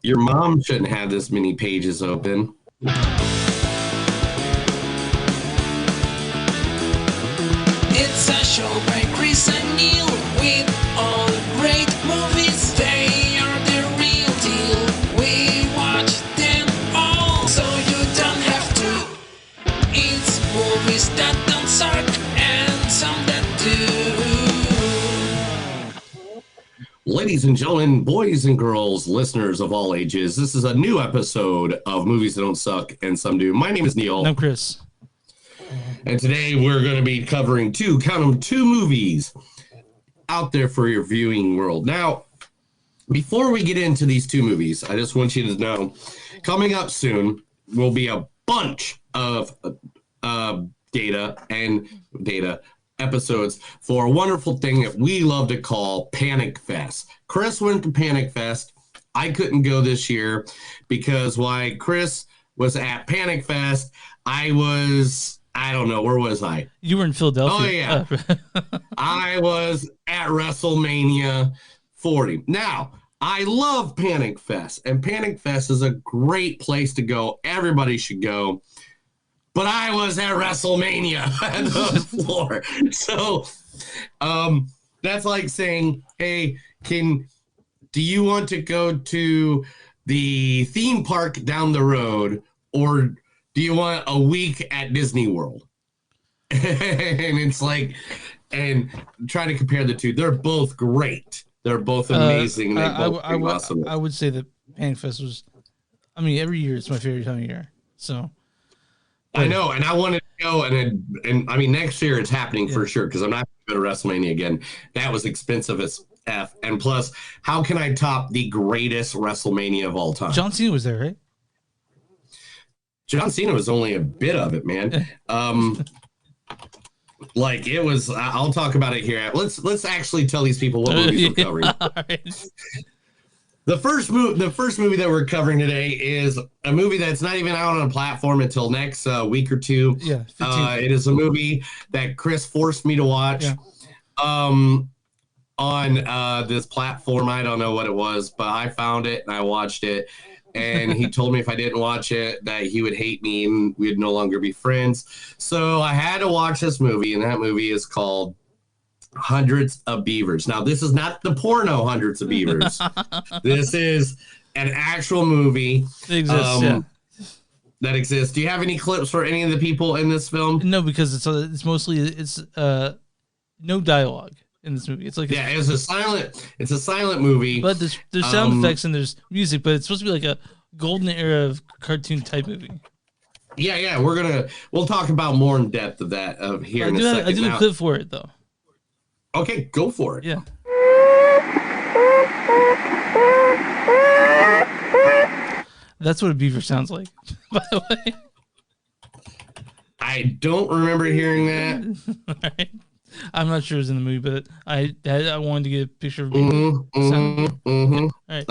Your mom shouldn't have this many pages open. It's a show by Chris and Neil with all great movies. They are the real deal. We watch them all, so you don't have to. It's movies that don't suck and some that do. Ladies and gentlemen, boys and girls, listeners of all ages, this is a new episode of Movies That Don't Suck and Some Do. My name is Neil. I'm Chris. And today we're going to be covering two movies out there for your viewing world. Now, before we get into these two movies, I just want you to know, coming up soon will be a bunch of data episodes for a wonderful thing that we love to call Panic Fest. Chris went to Panic Fest. I couldn't go this year because while Chris was at Panic Fest, I don't know, where was I? You were in Philadelphia. Oh, yeah. I was at WrestleMania 40. Now, I love Panic Fest, and Panic Fest is a great place to go. Everybody should go. But I was at WrestleMania at the floor. So that's like saying, hey, do you want to go to the theme park down the road, or do you want a week at Disney World? And it's like, and trying to compare the two, they're both great. They're both amazing. And they both awesome. I would say that Panic Fest was, I mean, every year it's my favorite time of year. So I know, and I wanted to go, and I mean, next year it's happening for sure because I'm not going to go to WrestleMania again. That was expensive as F. And plus, how can I top the greatest WrestleMania of all time? John Cena was there, right? John Cena was only a bit of it, man. Like it was. I'll talk about it here. Let's actually tell these people what movies we're covering. Right. The first movie that we're covering today is a movie that's not even out on a platform until next week or two. Yeah, it is a movie that Chris forced me to watch. Yeah. On this platform. I don't know what it was, but I found it and I watched it. And he told me if I didn't watch it, that he would hate me and we'd no longer be friends. So I had to watch this movie, and that movie is called Hundreds of Beavers. Now, this is not the porno Hundreds of Beavers. This is an actual movie It exists, that exists. Do you have any clips for any of the people in this film? No, because it's mostly no dialogue in this movie. It's like it's a silent movie. But there's sound effects and there's music, but it's supposed to be like a golden era of cartoon type movie. Yeah. We'll talk about more in depth of that here in a second. I do a clip for it though. Okay, go for it. Yeah. That's what a beaver sounds like, by the way. I don't remember hearing that. All right. I'm not sure it was in the movie, but I wanted to get a picture of beaver. All right.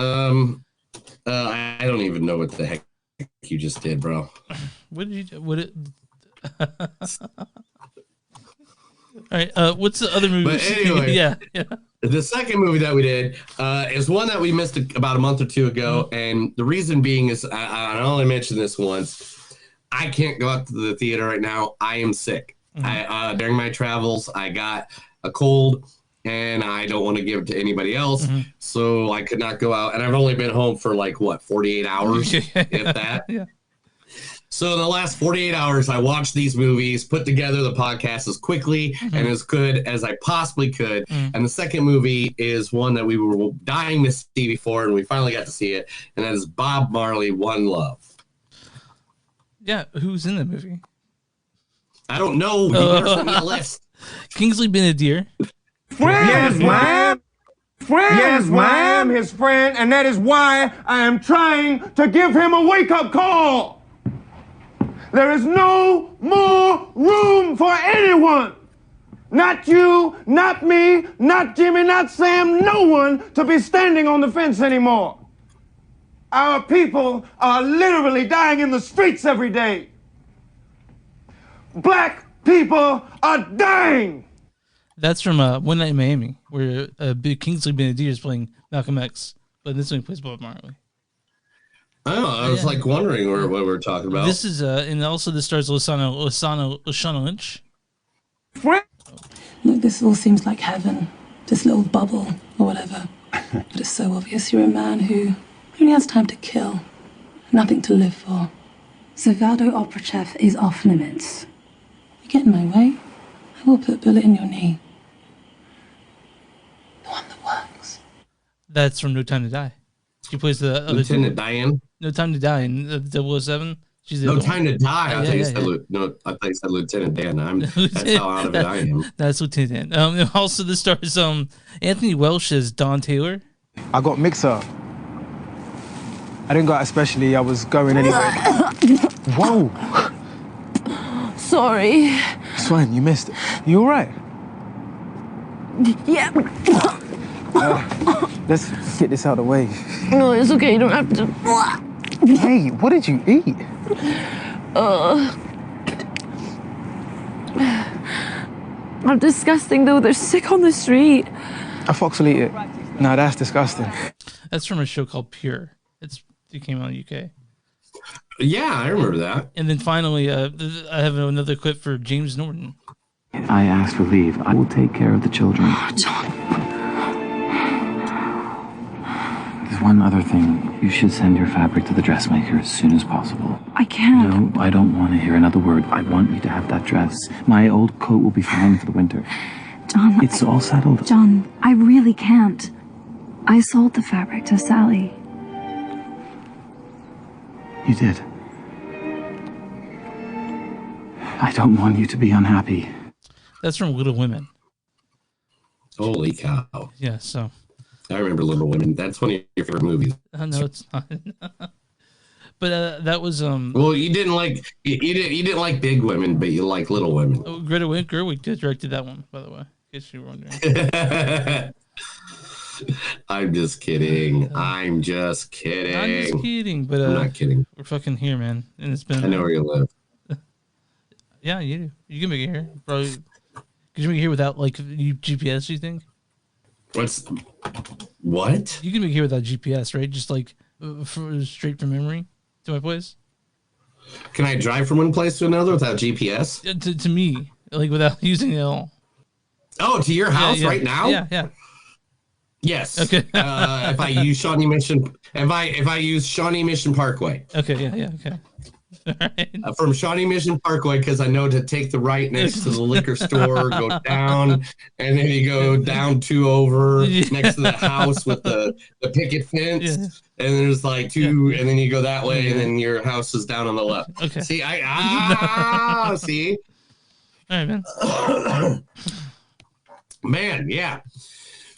I don't even know what the heck you just did, bro. What did you? What it? All right. What's the other movie? But anyway, yeah. The second movie that we did is one that we missed about a month or two ago, and the reason being is I only mentioned this once. I can't go out to the theater right now. I am sick. During my travels, I got a cold, and I don't want to give it to anybody else, so I could not go out. And I've only been home for 48 hours, if that. Yeah. So in the last 48 hours, I watched these movies, put together the podcast as quickly and as good as I possibly could. And the second movie is one that we were dying to see before, and we finally got to see it, and that is Bob Marley, One Love. Yeah, who's in the movie? I don't know. You never sent me a list. Kingsley Ben-Adir. Yes, ma'am. Yes, ma'am, his friend, and that is why I am trying to give him a wake-up call. There is no more room for anyone. Not you, not me, not Jimmy, not Sam, no one to be standing on the fence anymore. Our people are literally dying in the streets every day. Black people are dying. That's from One Night in Miami, where Kingsley Ben-Adir is playing Malcolm X, but this one he plays Bob Marley. I was like wondering what we're talking about. This is and also this stars Lashana Lynch. Look, this all seems like heaven, this little bubble or whatever. But it's so obvious you're a man who only has time to kill, nothing to live for. So Valdo Operachev is off limits. You get in my way, I will put a bullet in your knee. The one that works. That's from No Time to Die. She plays the other Lieutenant Diane. No Time to Die in 007. She's the No other Time one. to Die. I Yeah, thought you said Lieutenant Dan. That's how out of it I am. That's Lieutenant Dan. Also, this stars Anthony Welsh as Don Taylor. I got mixer. I didn't go out especially. I was going anyway. Whoa. Sorry. It's fine. You missed it. You all right? Yeah. Let's get this out of the way. No, it's okay. You don't have to. Hey, what did you eat? I'm disgusting though. They're sick on the street. A fox will eat it. Nah, that's disgusting. That's from a show called Pure. It came out in the UK. Yeah, I remember that. And then finally, I have another clip for James Norton. I asked for leave. I will take care of the children. John. There's one other thing. You should send your fabric to the dressmaker as soon as possible. I can't. No, I don't want to hear another word. I want you to have that dress. My old coat will be fine for the winter. John. It's all settled. John, I really can't. I sold the fabric to Sally. You did. I don't want you to be unhappy. That's from Little Women. Holy cow. Yeah, so. I remember Little Women. That's one of your favorite movies. No, it's not. But that was Well, you didn't like you didn't like Big Women, but you like Little Women. Oh, Greta Gerwig directed that one, by the way. In case you were wondering. I'm just kidding. I'm just kidding. I'm just kidding, but I'm not kidding. we're fucking here, man. And it's been I know where you live. Yeah, you do. You can make it here. Probably could you make it here without like GPS, you think? What? You can make it here without GPS, right? Just like straight from memory to my place. Can I drive from one place to another without GPS? To me, like without using it at all. Oh, to your house Yeah. right now? Yeah. Yes. Okay. If I use Shawnee Mission, if I use Shawnee Mission Parkway. Okay. Yeah. Okay. All right. From Shawnee Mission Parkway, because I know to take the right next to the liquor store, go down, and then you go down 2 over next to the house with the picket fence, and there's like 2, and then you go that way, and then your house is down on the left. Okay. See, see. All right, man. Man, yeah.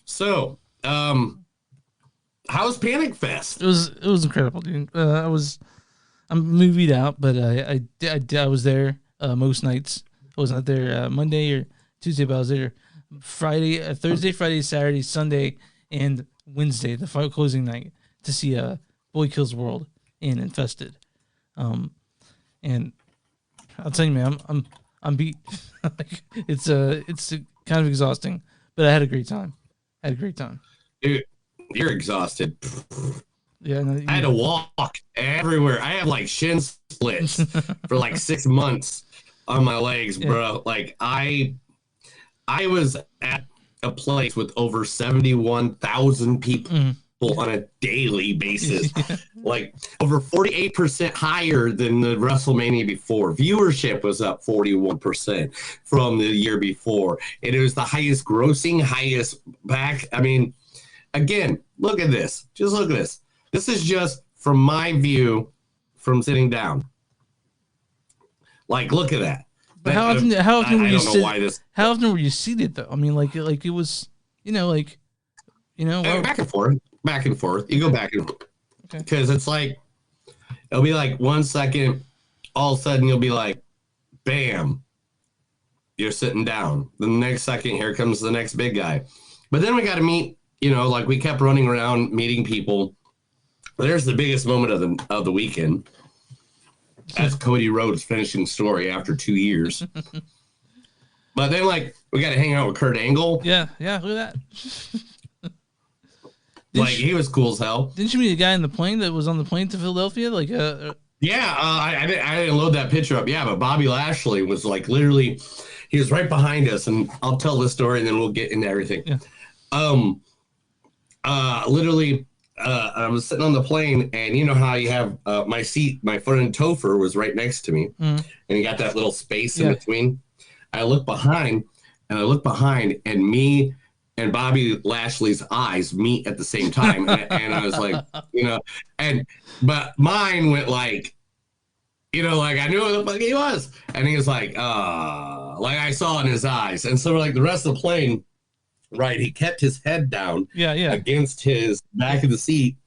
So, how's Panic Fest? It was incredible, dude. I'm movied out, but I was there most nights. I was not there Monday or Tuesday, but I was there Friday, Thursday, Friday, Saturday, Sunday, and Wednesday, the final closing night, to see Boy Kills World and Infested. And I'll tell you, man, I'm beat. Like, it's kind of exhausting, but I had a great time. Dude, you're exhausted. Yeah, no, I had to walk everywhere. I had like shin splits for like 6 months on my legs, bro. Like I was at a place with over 71,000 people on a daily basis, like over 48% higher than the WrestleMania before. Viewership was up 41% from the year before. And it was the highest grossing, highest back. I mean, again, look at this. Just look at this. This is just from my view from sitting down. Like, look at that. But how often were you how often were you seated though? I mean, like it was, back and forth. You go back and forth because it's like it'll be like 1 second, all of a sudden you'll be like, bam, you're sitting down. The next second, here comes the next big guy. But then we got to meet. Like we kept running around meeting people. There's the biggest moment of the weekend. That's Cody Rhodes' finishing story after 2 years. But then, like, we got to hang out with Kurt Angle. Yeah, look at that. Like, he was cool as hell. Didn't you meet a guy in the plane that was on the plane to Philadelphia? Like, Yeah, I didn't load that picture up. Yeah, but Bobby Lashley was like literally, he was right behind us, and I'll tell the story and then we'll get into everything. Yeah. Literally, I was sitting on the plane, and you know how you have my seat, my front topher was right next to me, and you got that little space in between. I look behind, and me and Bobby Lashley's eyes meet at the same time, and I was like, but mine went like, like I knew who the fuck he was, and he was like I saw in his eyes, and so like the rest of the plane. Right, he kept his head down against his back of the seat.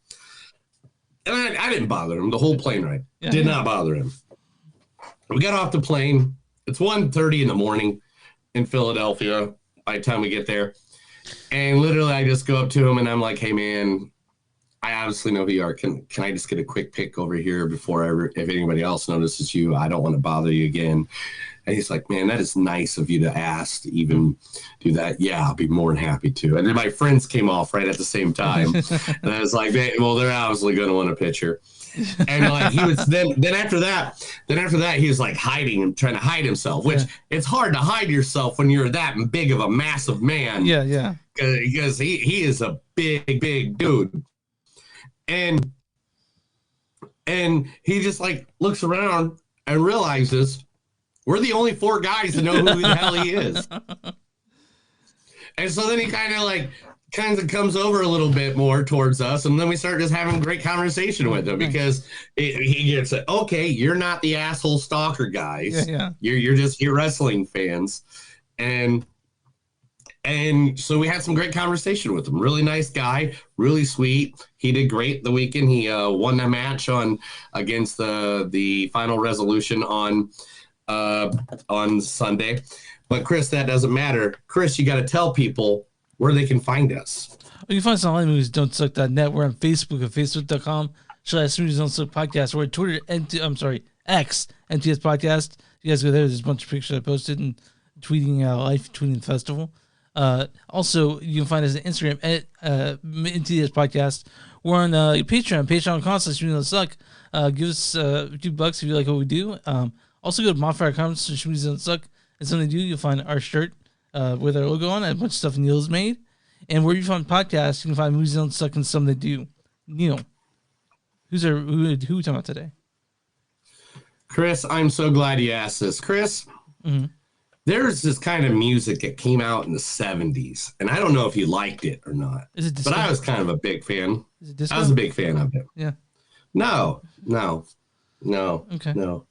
And I didn't bother him the whole plane ride. Did not bother him. We got off the plane. It's 1:30 in the morning in Philadelphia by the time we get there. And literally I just go up to him and I'm like, hey man, I obviously know who you are. Can I just get a quick pic over here before if anybody else notices you? I don't want to bother you again. And he's like, man, that is nice of you to ask to even do that. Yeah, I'll be more than happy to. And then my friends came off right at the same time. And I was like, they're obviously going to want a picture. And like he was then after that, he was like trying to hide himself, which it's hard to hide yourself when you're that big of a massive man. Yeah. Because he is a big dude. And he just like looks around and realizes we're the only 4 guys that know who the hell he is. And so then he kind of comes over a little bit more towards us, and then we start just having a great conversation with him because he gets it. Okay, you're not the asshole stalker guys. Yeah. You're wrestling fans, and so we had some great conversation with him. Really nice guy, really sweet. He did great the weekend. He won the match against the Final Resolution on Sunday. But Chris, that doesn't matter. Chris, you got to tell people where they can find us. You can find us on onlymoviesdon'tsuck.net. We're on Facebook at facebook.com/moviesdon'tsuck podcast. We're at Twitter, X, MTS Podcast. You guys go there. There's a bunch of pictures I posted and tweeting life tweeting festival. Also, you can find us on Instagram at MTS Podcast. We're on Patreon, patreon.com/moviesdon'tsuck. Give us a few bucks if you like what we do. Also, go to modifier.com/moviesdon'tsuck. And something to do, you'll find our shirt with our logo on it, a bunch of stuff Neil's made. And where you find podcasts, you can find Movies Don't Suck and Something to Do. Neil, who we talking about today? Chris, I'm so glad you asked this. Chris, there's this kind of music that came out in the 70s, and I don't know if you liked it or not. Is it disco? But I was kind of a big fan. Is it disco? I was a big fan of it. Yeah. No. Okay. No.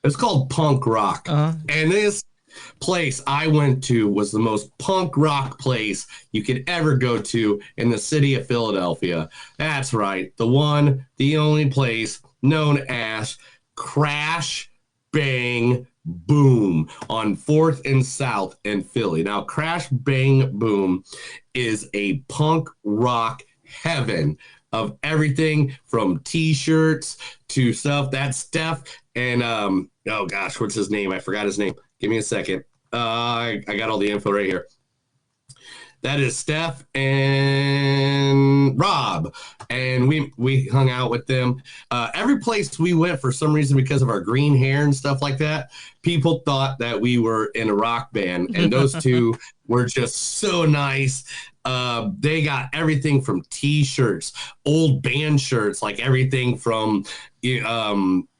It's called punk rock. And this place I went to was the most punk rock place you could ever go to in the city of Philadelphia. That's right. The only place known as Crash Bang Boom on 4th and South in Philly. Now, Crash Bang Boom is a punk rock heaven of everything from t-shirts to stuff. That's Steph and oh gosh, what's his name? I forgot his name. Give me a second. I got all the info right here. That is Steph and Rob, and we hung out with them. Every place we went, for some reason, because of our green hair and stuff like that, people thought that we were in a rock band, and those two were just so nice. They got everything from t-shirts, old band shirts, like everything from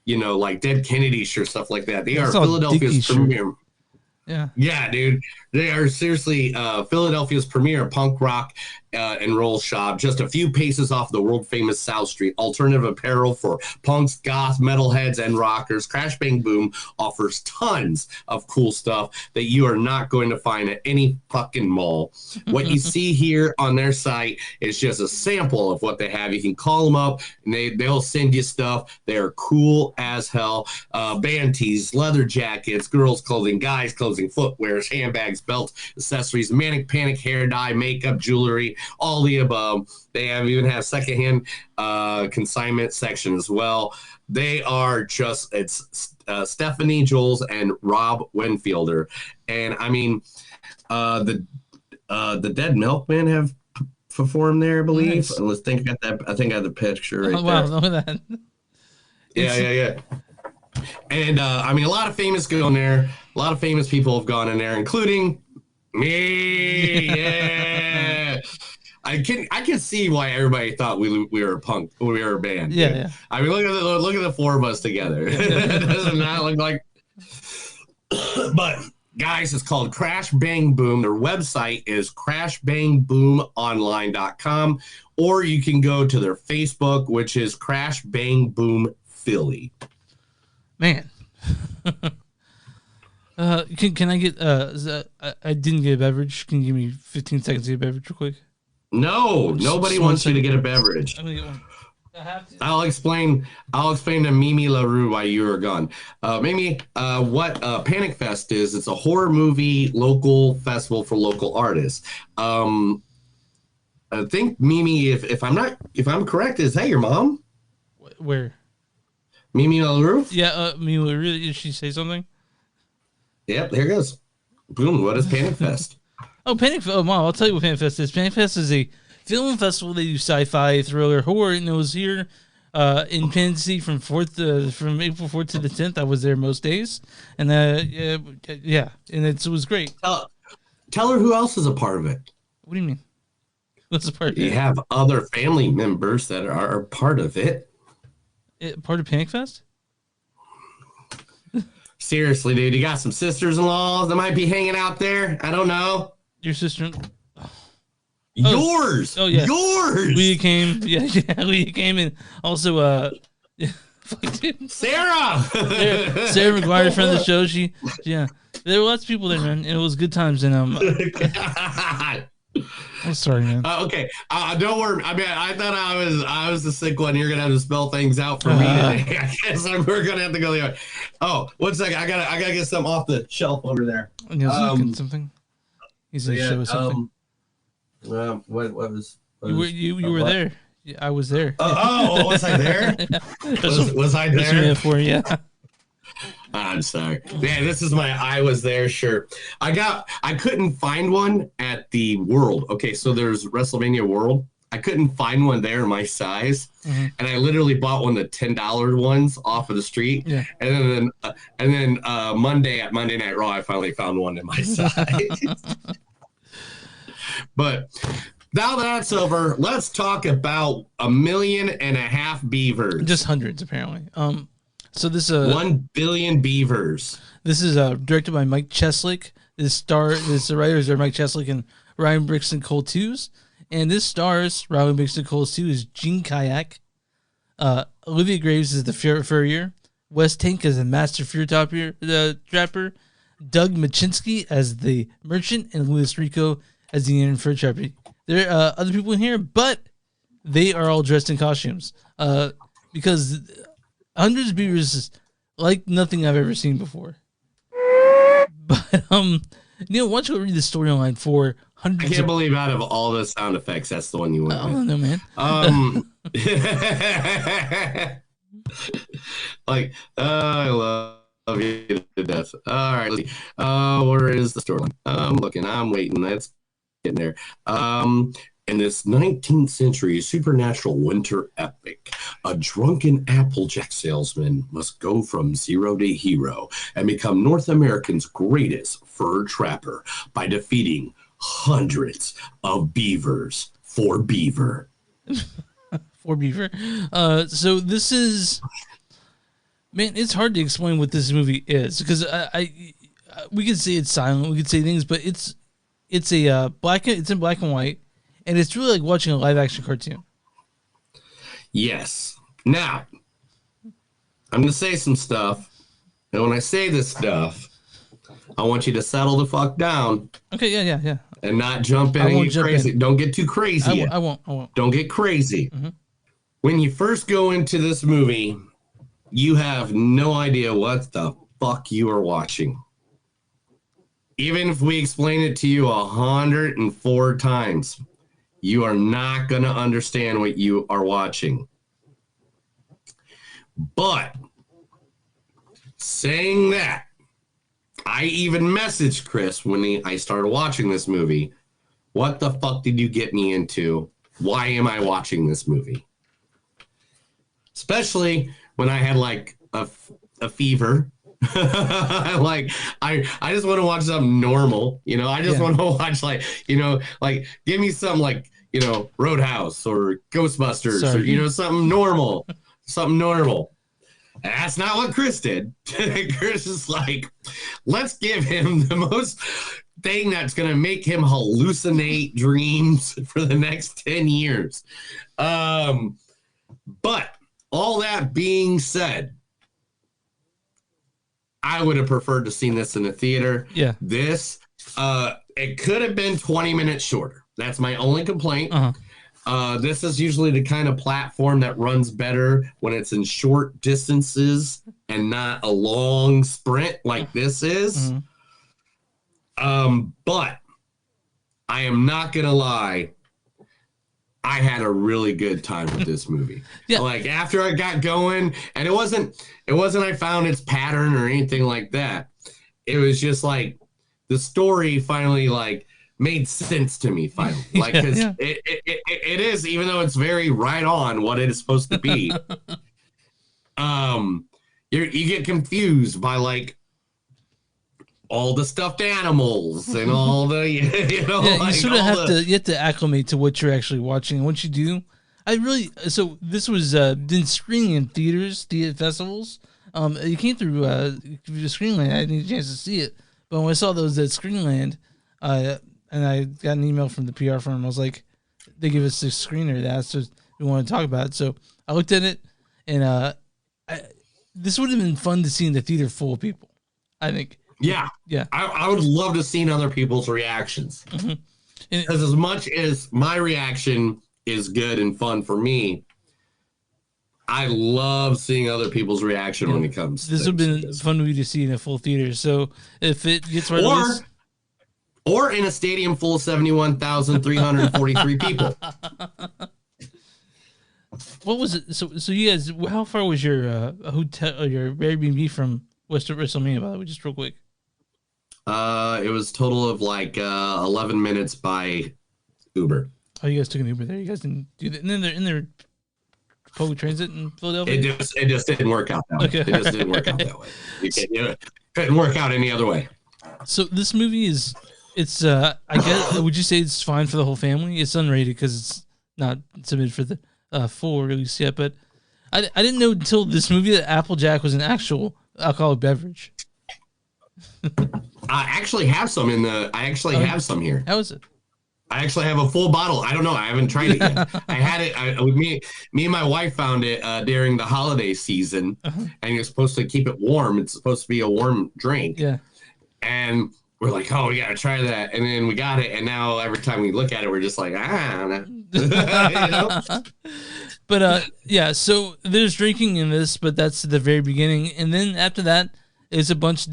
like Dead Kennedy shirts, stuff like that. They are Philadelphia's premier. Yeah, dude. They are seriously Philadelphia's premier punk rock and roll shop, just a few paces off the world-famous South Street. Alternative apparel for punks, goth, metalheads, and rockers. Crash Bang Boom offers tons of cool stuff that you are not going to find at any fucking mall. What you see here on their site is just a sample of what they have. You can call them up, and they'll send you stuff. They're cool as hell. Band tees, leather jackets, girls' clothing, guys' clothing, footwear, handbags, belts, accessories, manic panic hair dye, makeup, jewelry, all the above. They even have secondhand consignment section as well. They are just, it's Stephanie Joels and Rob Winfielder. And I mean, the Dead Milkmen have for him there, I believe. Nice. Let's think I got that. I think I have the picture right Oh, wow, there. look at that. Yeah. And I mean, a lot of famous go in there. A lot of famous people have gone in there, including me. Yeah. I can see why everybody thought we were a punk. We were a band. Yeah, dude. yeah. I mean, look at the four of us together. It does not look like. But guys, it's called Crash Bang Boom. Their website is crashbangboomonline.com, or you can go to their Facebook, which is Crash Bang Boom Philly. Man. Can I get I didn't get a beverage. Can you give me 15 seconds to get a beverage real quick? No, nobody wants you to get a beverage. I'm gonna get one. I have to. I'll explain to Mimi LaRue why you were gone. Mimi, what Panic Fest is, it's a horror movie local festival for local artists. I think Mimi, if I'm correct, is that your mom? Where? Mimi LaRue? Yeah, Mimi LaRue, did she say something? Yep, here goes. Boom, what is Panic Fest? Oh, Mom, I'll tell you what Panic Fest is. Panic Fest is a film festival. They do sci-fi, thriller, horror, and it was here in Tennessee from April 4th to the 10th. I was there most days, and yeah, and it was great. Tell her who else is a part of it. What do you mean? What's the part? You have other family members that are part of it. Part of Panic Fest? Seriously, dude, you got some sisters-in-law that might be hanging out there. I don't know. Your sister? Yours. Oh yeah, yours. We came. Yeah, we came in. Also, Sarah. Sarah McGuire, friend of the show. Yeah, there were lots of people there, man. And it was good times. And I'm sorry, man. Okay, don't worry. I mean, I thought I was the sick one. You're gonna have to spell things out for me today. I guess we're gonna have to go the other way. Oh, 1 second. I gotta get something off the shelf over there. Something. He's gonna show us something. What was you were there? Yeah, I was there. Was I there? Was I there? Yeah. I'm sorry. Man, this is my I was there shirt. I couldn't find one at the World. Okay, so there's WrestleMania World. I couldn't find one there in my size. Mm-hmm. And I literally bought one of the $10 ones off of the street. Yeah. And then Monday at Monday Night Raw, I finally found one in my size. But now that's over, let's talk about 1.5 million beavers. Just hundreds, apparently. So this 1 billion beavers. This is directed by Mike Cheslick. The writers are Mike Cheslick and Ryan Brixton Cole Tews. And this stars Ryan Brixton Cole Tews as Gene Kayak. Olivia Graves is the furrier. Wes Tank as the master fear trapper. Doug Machinsky as the merchant, and Louis Rico as the Indian fur trapper. There are other people in here, but they are all dressed in costumes. Because Hundreds of Beavers is like nothing I've ever seen before. But Neil, why don't you read the storyline for Hundreds? I can't believe out of all the sound effects, that's the one you went with. Oh no, man. I love you to death. All right, let's see. Where is the storyline? I'm looking. I'm waiting. That's getting there. In this 19th century supernatural winter epic, a drunken Applejack salesman must go from zero to hero and become North America's greatest fur trapper by defeating hundreds of beavers for beaver. For beaver. So this is, man, it's hard to explain what this movie is, because we could say it's silent, we could say things, but it's in black and white. And it's really like watching a live-action cartoon. Yes. Now, I'm going to say some stuff. And when I say this stuff, I want you to settle the fuck down. Okay, yeah. And not jump in and get crazy. Don't get too crazy. I won't. Don't get crazy. Mm-hmm. When you first go into this movie, you have no idea what the fuck you are watching. Even if we explain it to you 104 times. You are not going to understand what you are watching. But saying that, I even messaged Chris when I started watching this movie. What the fuck did you get me into? why am I watching this movie? Especially when I had like a fever. Like I just want to watch something normal, you know. I just want to watch like, you know, like give me some like, you know, Roadhouse or Ghostbusters or, you know, something normal. Something normal. And that's not what Chris did. Chris is like, let's give him the most thing that's going to make him hallucinate dreams for the next 10 years. But all that being said, I would have preferred to seen this in the theater. Yeah. This, it could have been 20 minutes shorter. That's my only complaint. This is usually the kind of platform that runs better when it's in short distances and not a long sprint like this is. But I am not going to lie. I had a really good time with this movie. Yeah. Like after I got going, and it wasn't I found its pattern or anything like that. It was just like the story finally like made sense to me finally. Like because it is, even though it's very right on what it is supposed to be. You get confused by like all the stuffed animals and all the, you know, like you sort of you have to acclimate to what you're actually watching. And once you do, so this was been screening in theater festivals. You came through Screenland. I didn't get a chance to see it, but when I saw those at Screenland, and I got an email from the PR firm, I was like, they give us a screener that's just we want to talk about it. So I looked at it, and this would have been fun to see in the theater full of people, I think. Yeah. I would love to see other people's reactions. Because as much as my reaction is good and fun for me, I love seeing other people's reaction when it comes. This would have been fun movie to see in a full theater. So if it gets right on this, or in a stadium full of 71,343 people. What was it? So you guys, how far was your hotel or your Airbnb from WrestleMania? By the way, just real quick. It was total of like 11 minutes by Uber. Oh, you guys took an Uber there. You guys didn't do that. And then they're in their public transit in Philadelphia. It just didn't work out that way. It just didn't work out that way. It couldn't work out any other way. So this movie I guess, would you say it's fine for the whole family? It's unrated because it's not submitted for the full release yet. But I didn't know until this movie that Applejack was an actual alcoholic beverage. I actually have some have some here. How is it? I actually have a full bottle. I don't know. I haven't tried it yet. I had it. Me and my wife found it during the holiday season, and you're supposed to keep it warm. It's supposed to be a warm drink. Yeah. And we're like, oh, we gotta try that. And then we got it, and now every time we look at it, we're just like, you know? But yeah. So there's drinking in this, but that's the very beginning, and then after that, it's a bunch.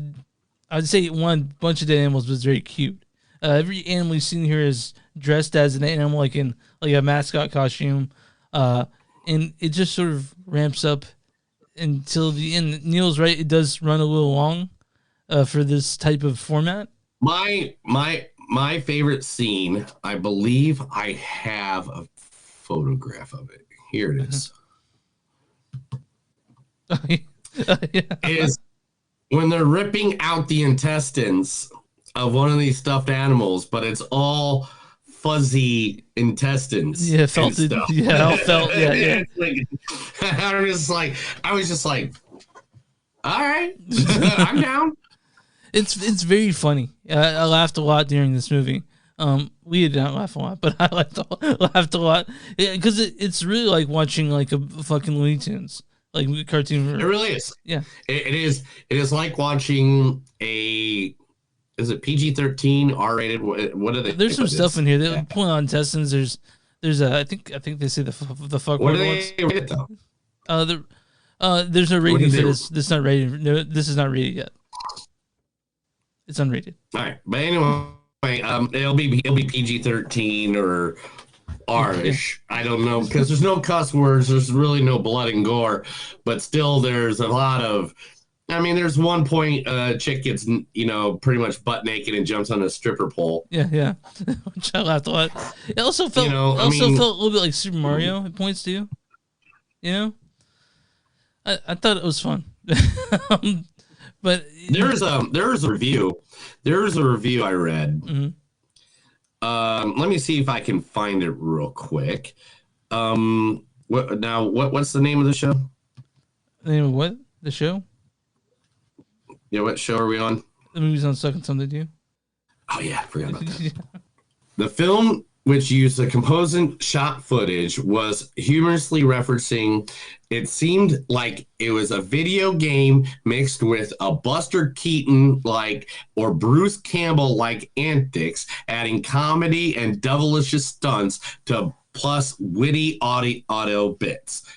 I'd say one bunch of dead animals was very cute. Every animal you've seen here is dressed as an animal, like in like a mascot costume, and it just sort of ramps up until the end. Neil's right; it does run a little long for this type of format. My favorite scene, I believe I have a photograph of it. Here it is. Is when they're ripping out the intestines of one of these stuffed animals, but it's all fuzzy intestines. Yeah, felted. Yeah, all felt. Yeah. I was just like, all right, I'm down. It's very funny. I laughed a lot during this movie. We did not laugh a lot, but I laughed a lot because it's really like watching like a fucking Looney Tunes. Like cartoon. It really is. Yeah. It is like watching is it PG-13, R-rated? What are they? There's some stuff in here. They're pulling on intestines. There's I think they say the fuck what word ones. Rate it though? There's no rating for this. This is not rated. No, this is not rated yet. It's unrated. All right, but anyway, it'll be PG-13 or R-ish. I don't know, because there's no cuss words. There's really no blood and gore, but still there's a lot of I mean, there's one point chick gets, pretty much butt naked and jumps on a stripper pole. Yeah. Which I laughed a lot. It also felt felt a little bit like Super Mario at points too. I thought it was fun. But there's a review. There's a review I read. Mm-hmm. Let me see if I can find it real quick. What's the name of the show? The name of what? The show? Yeah, what show are we on? The movie's on Sucking Something to You. Oh yeah, I forgot about that. The film, which used the composite shot footage, was humorously referencing. It seemed like it was a video game mixed with a Buster Keaton or Bruce Campbell antics, adding comedy and devilish stunts to plus witty audio bits.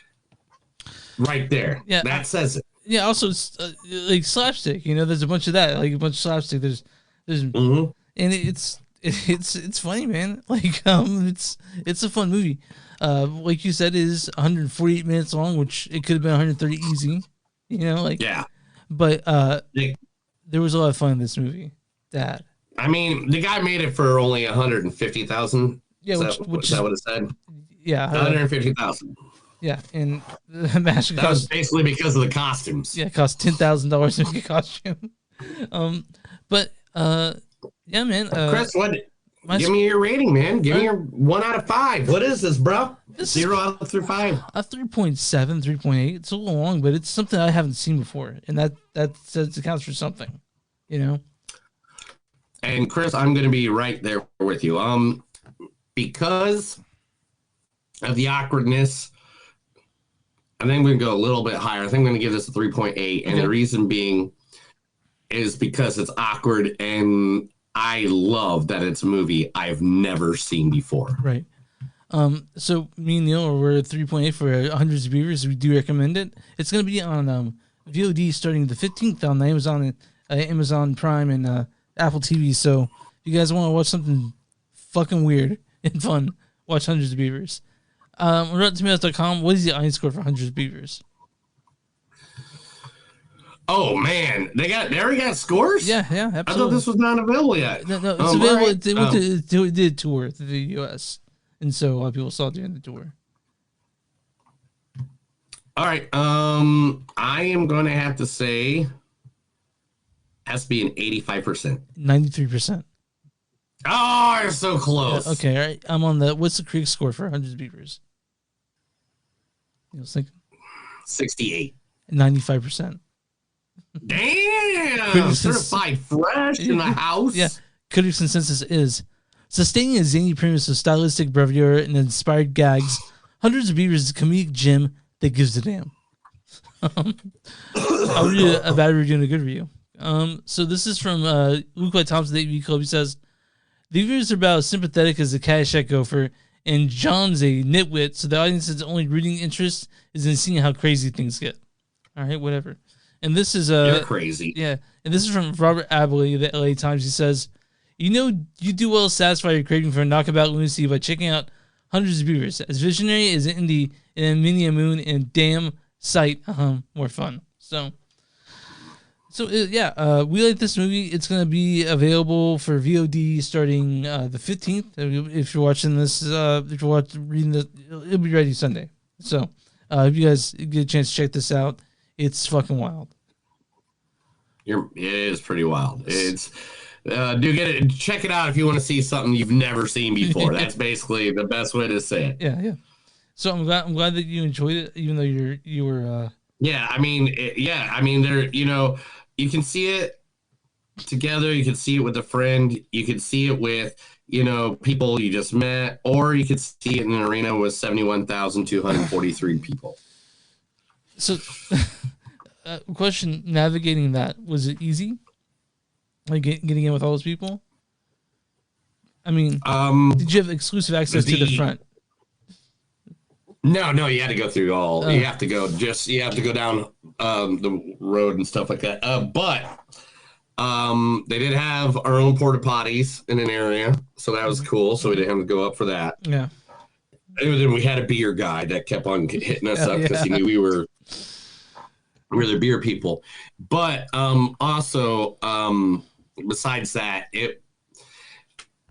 Right there. Yeah, that says it. Yeah, also it's like slapstick. There's a bunch of that, like a bunch of slapstick. There's, mm-hmm. And it's funny, man. It's a fun movie. Like you said, it is 148 minutes long, which it could have been 130 easy. Yeah. But there was a lot of fun in this movie. That. I mean, the guy made it for only 150,000. Yeah, which is that what it said? Yeah, 150,000. Yeah, and the mask was basically because of the costumes. Yeah, it cost $10,000 to make a costume. Yeah, man. Chris, give me your rating, man. Give me your 1 out of 5. What is this, bro? 0 out through 5. A 3.7, 3.8. It's a little long, but it's something I haven't seen before, and that says it counts for something, And Chris, I'm going to be right there with you. Because of the awkwardness, I think we're going to go a little bit higher. I think I'm going to give this a 3.8. And the reason being is because it's awkward and I love that it's a movie I've never seen before. Right. So me and Neil, we're at 3.8 for Hundreds of Beavers. We do recommend it. It's going to be on VOD starting the 15th on Amazon Prime and Apple TV. So if you guys want to watch something fucking weird and fun, watch Hundreds of Beavers. RottenTomatoes.com. What is the audience score for Hundreds of Beavers? Oh man, they already got scores. Yeah, absolutely. I thought this was not available yet. No, it's available. Right. It did tour through the U.S., and so a lot of people saw it during the tour. All right, I am going to have to say it has to be an 85%. 93%. Oh, you're so close. Okay, all right. I'm on what's the critic score for Hundreds of Beavers? You was thinking 68. 95%. Damn! Certified fresh in the house. Yeah. Critics' consensus is sustaining a zany premise of stylistic bravura and inspired gags. Hundreds of Beavers is a comedic gem that gives a damn. I'll read a bad review and a good review. So this is from Luke White Thompson, the AV Club. He says, the reviews are about as sympathetic as a Caddyshack gopher, and John's a nitwit, so the audience's only rooting interest is in seeing how crazy things get. All right, whatever. And this is you're crazy. Yeah, and this is from Robert Abley of the LA Times. He says, you do well to satisfy your craving for knockabout lunacy by checking out Hundreds of Beavers. As visionary as Indy and Mini Moon and damn sight, more fun. So we like this movie. It's going to be available for VOD starting the 15th. If you're watching this, reading this, it'll be ready Sunday. So if you guys get a chance to check this out, it's fucking wild. It is pretty wild. It's check it out if you want to see something you've never seen before. That's basically the best way to say it. Yeah. So I'm glad that you enjoyed it, even though you were. Yeah, I mean, there. You can see it together. You can see it with a friend. You can see it with people you just met, or you could see it in an arena with 71,243 people. So, question: navigating that, was it easy? Like getting in with all those people? I mean, did you have exclusive access to the front? No, you had to go through all. You have to go down the road and stuff like that. But they did have our own porta potties in an area, so that was cool. So we didn't have to go up for that. Yeah. And then we had a beer guy that kept on hitting us up because he knew we were. We're the beer people. But also, besides that, it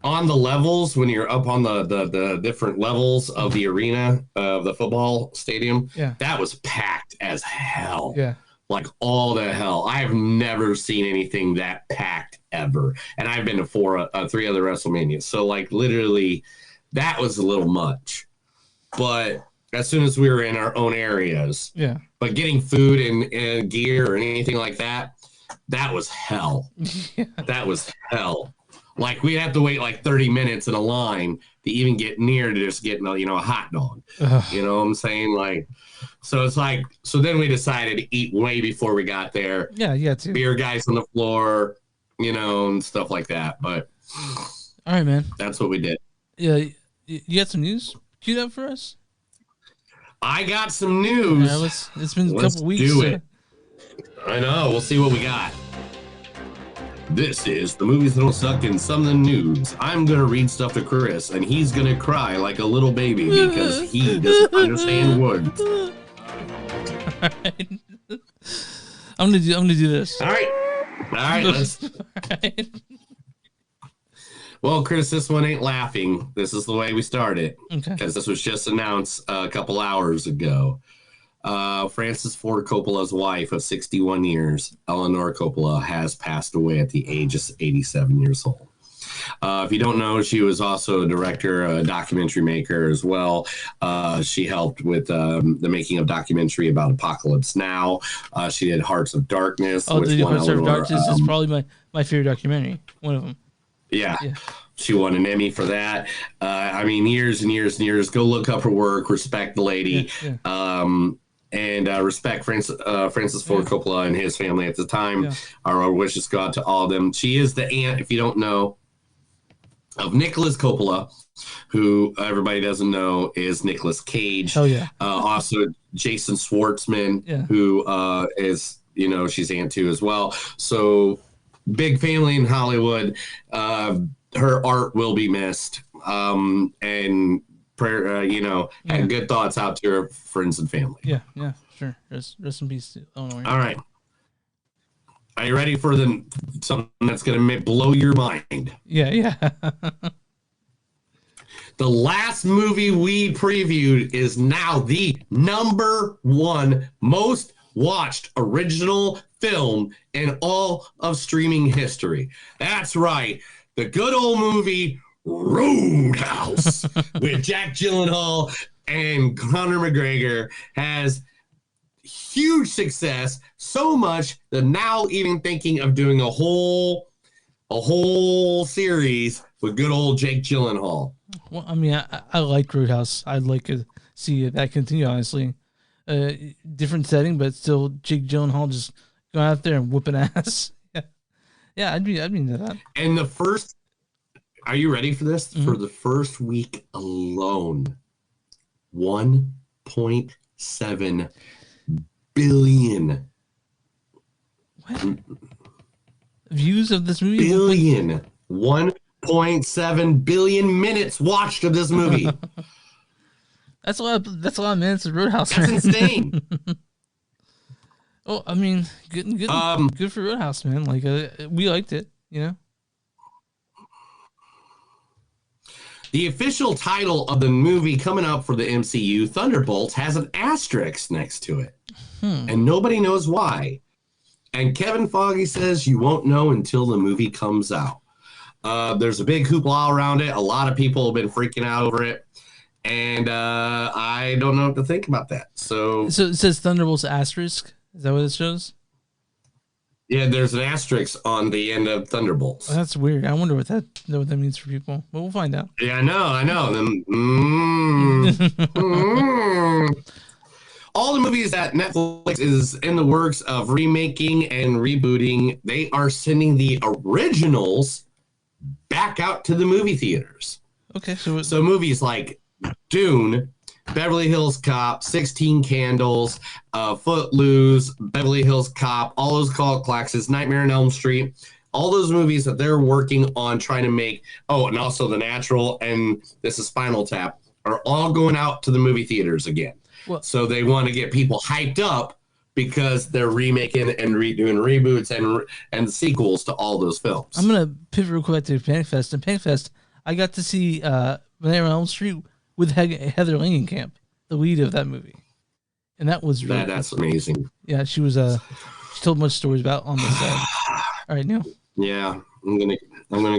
on the levels, when you're up on the different levels of the arena of the football stadium, that was packed as hell. Yeah. Like all the hell. I've never seen anything that packed ever. And I've been to 3 other WrestleManias. So like literally that was a little much. But as soon as we were in our own areas, but getting food and gear or anything like that, that was hell. That was hell. Like we'd have to wait like 30 minutes in a line to even get near to just getting a hot dog. You know what I'm saying? Like, so it's like, so then we decided to eat way before we got there. Too. Beer guys on the floor, and stuff like that. But all right, man, that's what we did. Yeah, you got some news queued up for us? I got some news. It's been a couple weeks. Do it. I know. We'll see what we got. This is the movies that don't suck in some of the news. I'm going to read stuff to Chris, and he's going to cry like a little baby because he doesn't understand words. All right. I'm gonna do this. All right. Let's. All right. Well, Chris, this one ain't laughing. This is the way we start it. Okay. Because this was just announced a couple hours ago. Francis Ford Coppola's wife of 61 years, Eleanor Coppola, has passed away at the age of 87 years old. If you don't know, she was also a director, a documentary maker as well. She helped with the making of documentary about Apocalypse Now. She did Hearts of Darkness. Oh, the Hearts of Darkness is probably my favorite documentary. One of them. Yeah. She won an Emmy for that. I mean, years and years and years. Go look up her work. Respect the lady. And respect Francis Ford Coppola and his family at the time. Our wishes go out to all of them. She is the aunt, if you don't know, of Nicholas Coppola, who everybody doesn't know is Nicolas Cage. Oh, yeah. Also, Jason Schwartzman, who is, she's aunt to as well. So, big family in Hollywood. Her art will be missed. And prayer, and good thoughts out to her friends and family. Yeah, sure. Rest in peace, Eleanor. All right. Are you ready for something that's going to blow your mind? Yeah. The last movie we previewed is now the #1 most watched original film in all of streaming history. That's right. The good old movie Roadhouse with Jack Gyllenhaal and Conor McGregor has huge success, so much that now even thinking of doing a whole series with good old Jake Gyllenhaal. Well, I mean, I like Roadhouse. I'd like to see that continue, honestly. Different setting, but still Jake Gyllenhaal just going out there and whooping ass. Yeah, I'd be into that. And are you ready for this? Mm-hmm. For the first week alone, 1.7 billion. What? Views of this movie? Billion. 1.7 billion minutes watched of this movie. That's a lot of minutes of Roadhouse. That's insane. Oh, I mean, good for Roadhouse, man. Like, we liked it, The official title of the movie coming up for the MCU, Thunderbolts, has an asterisk next to it. And nobody knows why. And Kevin Feige says you won't know until the movie comes out. There's a big hoopla around it. A lot of people have been freaking out over it. And I don't know what to think about that. So it says Thunderbolts asterisk? Is that what it shows? Yeah, there's an asterisk on the end of Thunderbolts. Oh, that's weird. I wonder what that means for people. But we'll find out. Yeah, I know. All the movies that Netflix is in the works of remaking and rebooting, they are sending the originals back out to the movie theaters. Okay, so movies like Dune, Beverly Hills Cop, 16 Candles, Footloose, Beverly Hills Cop, all those cult classics, Nightmare on Elm Street, all those movies that they're working on trying to make, and also The Natural and this is Spinal Tap, are all going out to the movie theaters again. So they want to get people hyped up because they're remaking and redoing reboots and sequels to all those films. I'm gonna pivot real quick to Panic Fest. And Panic Fest, I got to see Nightmare on Elm Street with Heather Langenkamp, the lead of that movie, and that was really that's amazing. Yeah, she was she told much stories about on the set. All right, Neil. Yeah, I'm gonna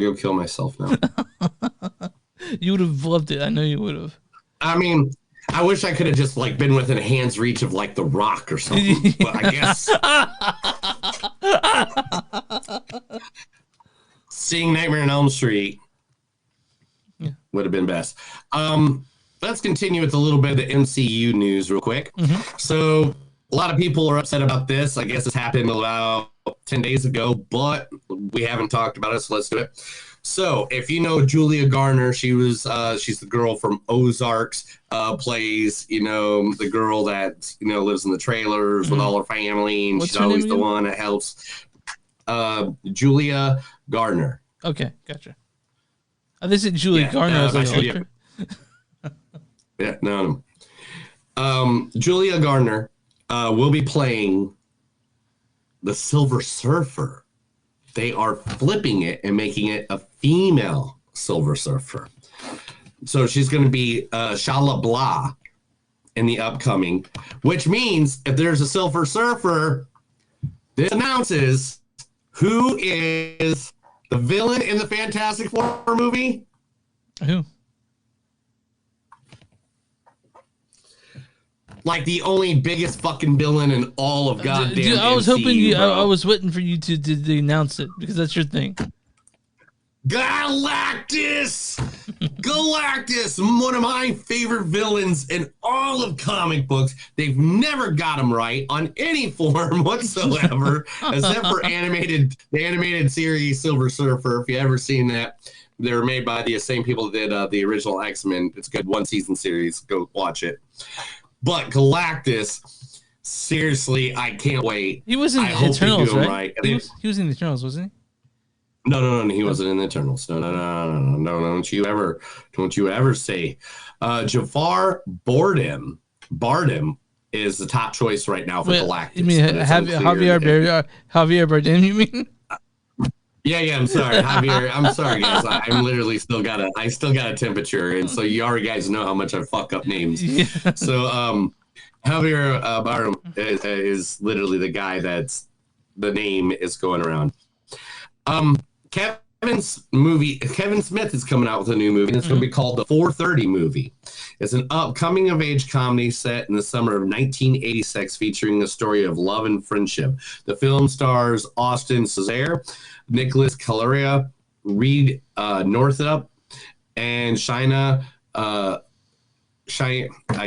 go kill myself now. You would have loved it. I know you would have. I mean, I wish I could have just like been within a hand's reach of like The Rock or something. But I guess seeing Nightmare on Elm Street would have been best. Let's continue with a little bit of the MCU news real quick. So a lot of people are upset about this. I guess it's happened about 10 days ago, but we haven't talked about it, so let's do it. So if you know Julia Garner, she's the girl from Ozarks, plays, the girl that, lives in the trailers with all her family, and she's always the one that helps. Julia Garner. Okay, gotcha. This is Julia Garner. I was like, yeah, no. Julia Garner will be playing the Silver Surfer. They are flipping it and making it a female Silver Surfer. So she's going to be Shala Blah in the upcoming, which means if there's a Silver Surfer, this announces who is the villain in the Fantastic Four movie. Who? Like the only biggest fucking villain in all of goddamn Dude, I was MCU, hoping bro. I was waiting for you to announce it because that's your thing. Galactus! Galactus, one of my favorite villains in all of comic books. They've never got him right on any form whatsoever, except for the animated series Silver Surfer. If you ever seen that, they were made by the same people that did the original X-Men. It's a good one-season series. Go watch it. But Galactus, seriously, I can't wait. He was in I hope they Eternals, do him right? He was in Eternals, wasn't he? No, he wasn't in the Eternals. No, don't you ever say. Jafar Bardem is the top choice right now for Galactus. You mean Javier Bardem, you mean? Yeah, I'm sorry, Javier. I'm sorry, guys. I'm literally still got a temperature, and so you already guys know how much I fuck up names. Yeah. So, Javier Bardem is literally the guy that's the name is going around. Kevin Smith is coming out with a new movie, and it's going to be called The 4:30 Movie. It's an upcoming of age comedy set in the summer of 1986, featuring a story of love and friendship. The film stars Austin Cesare, Nicholas Caleria, Reed Northup, and Shaina I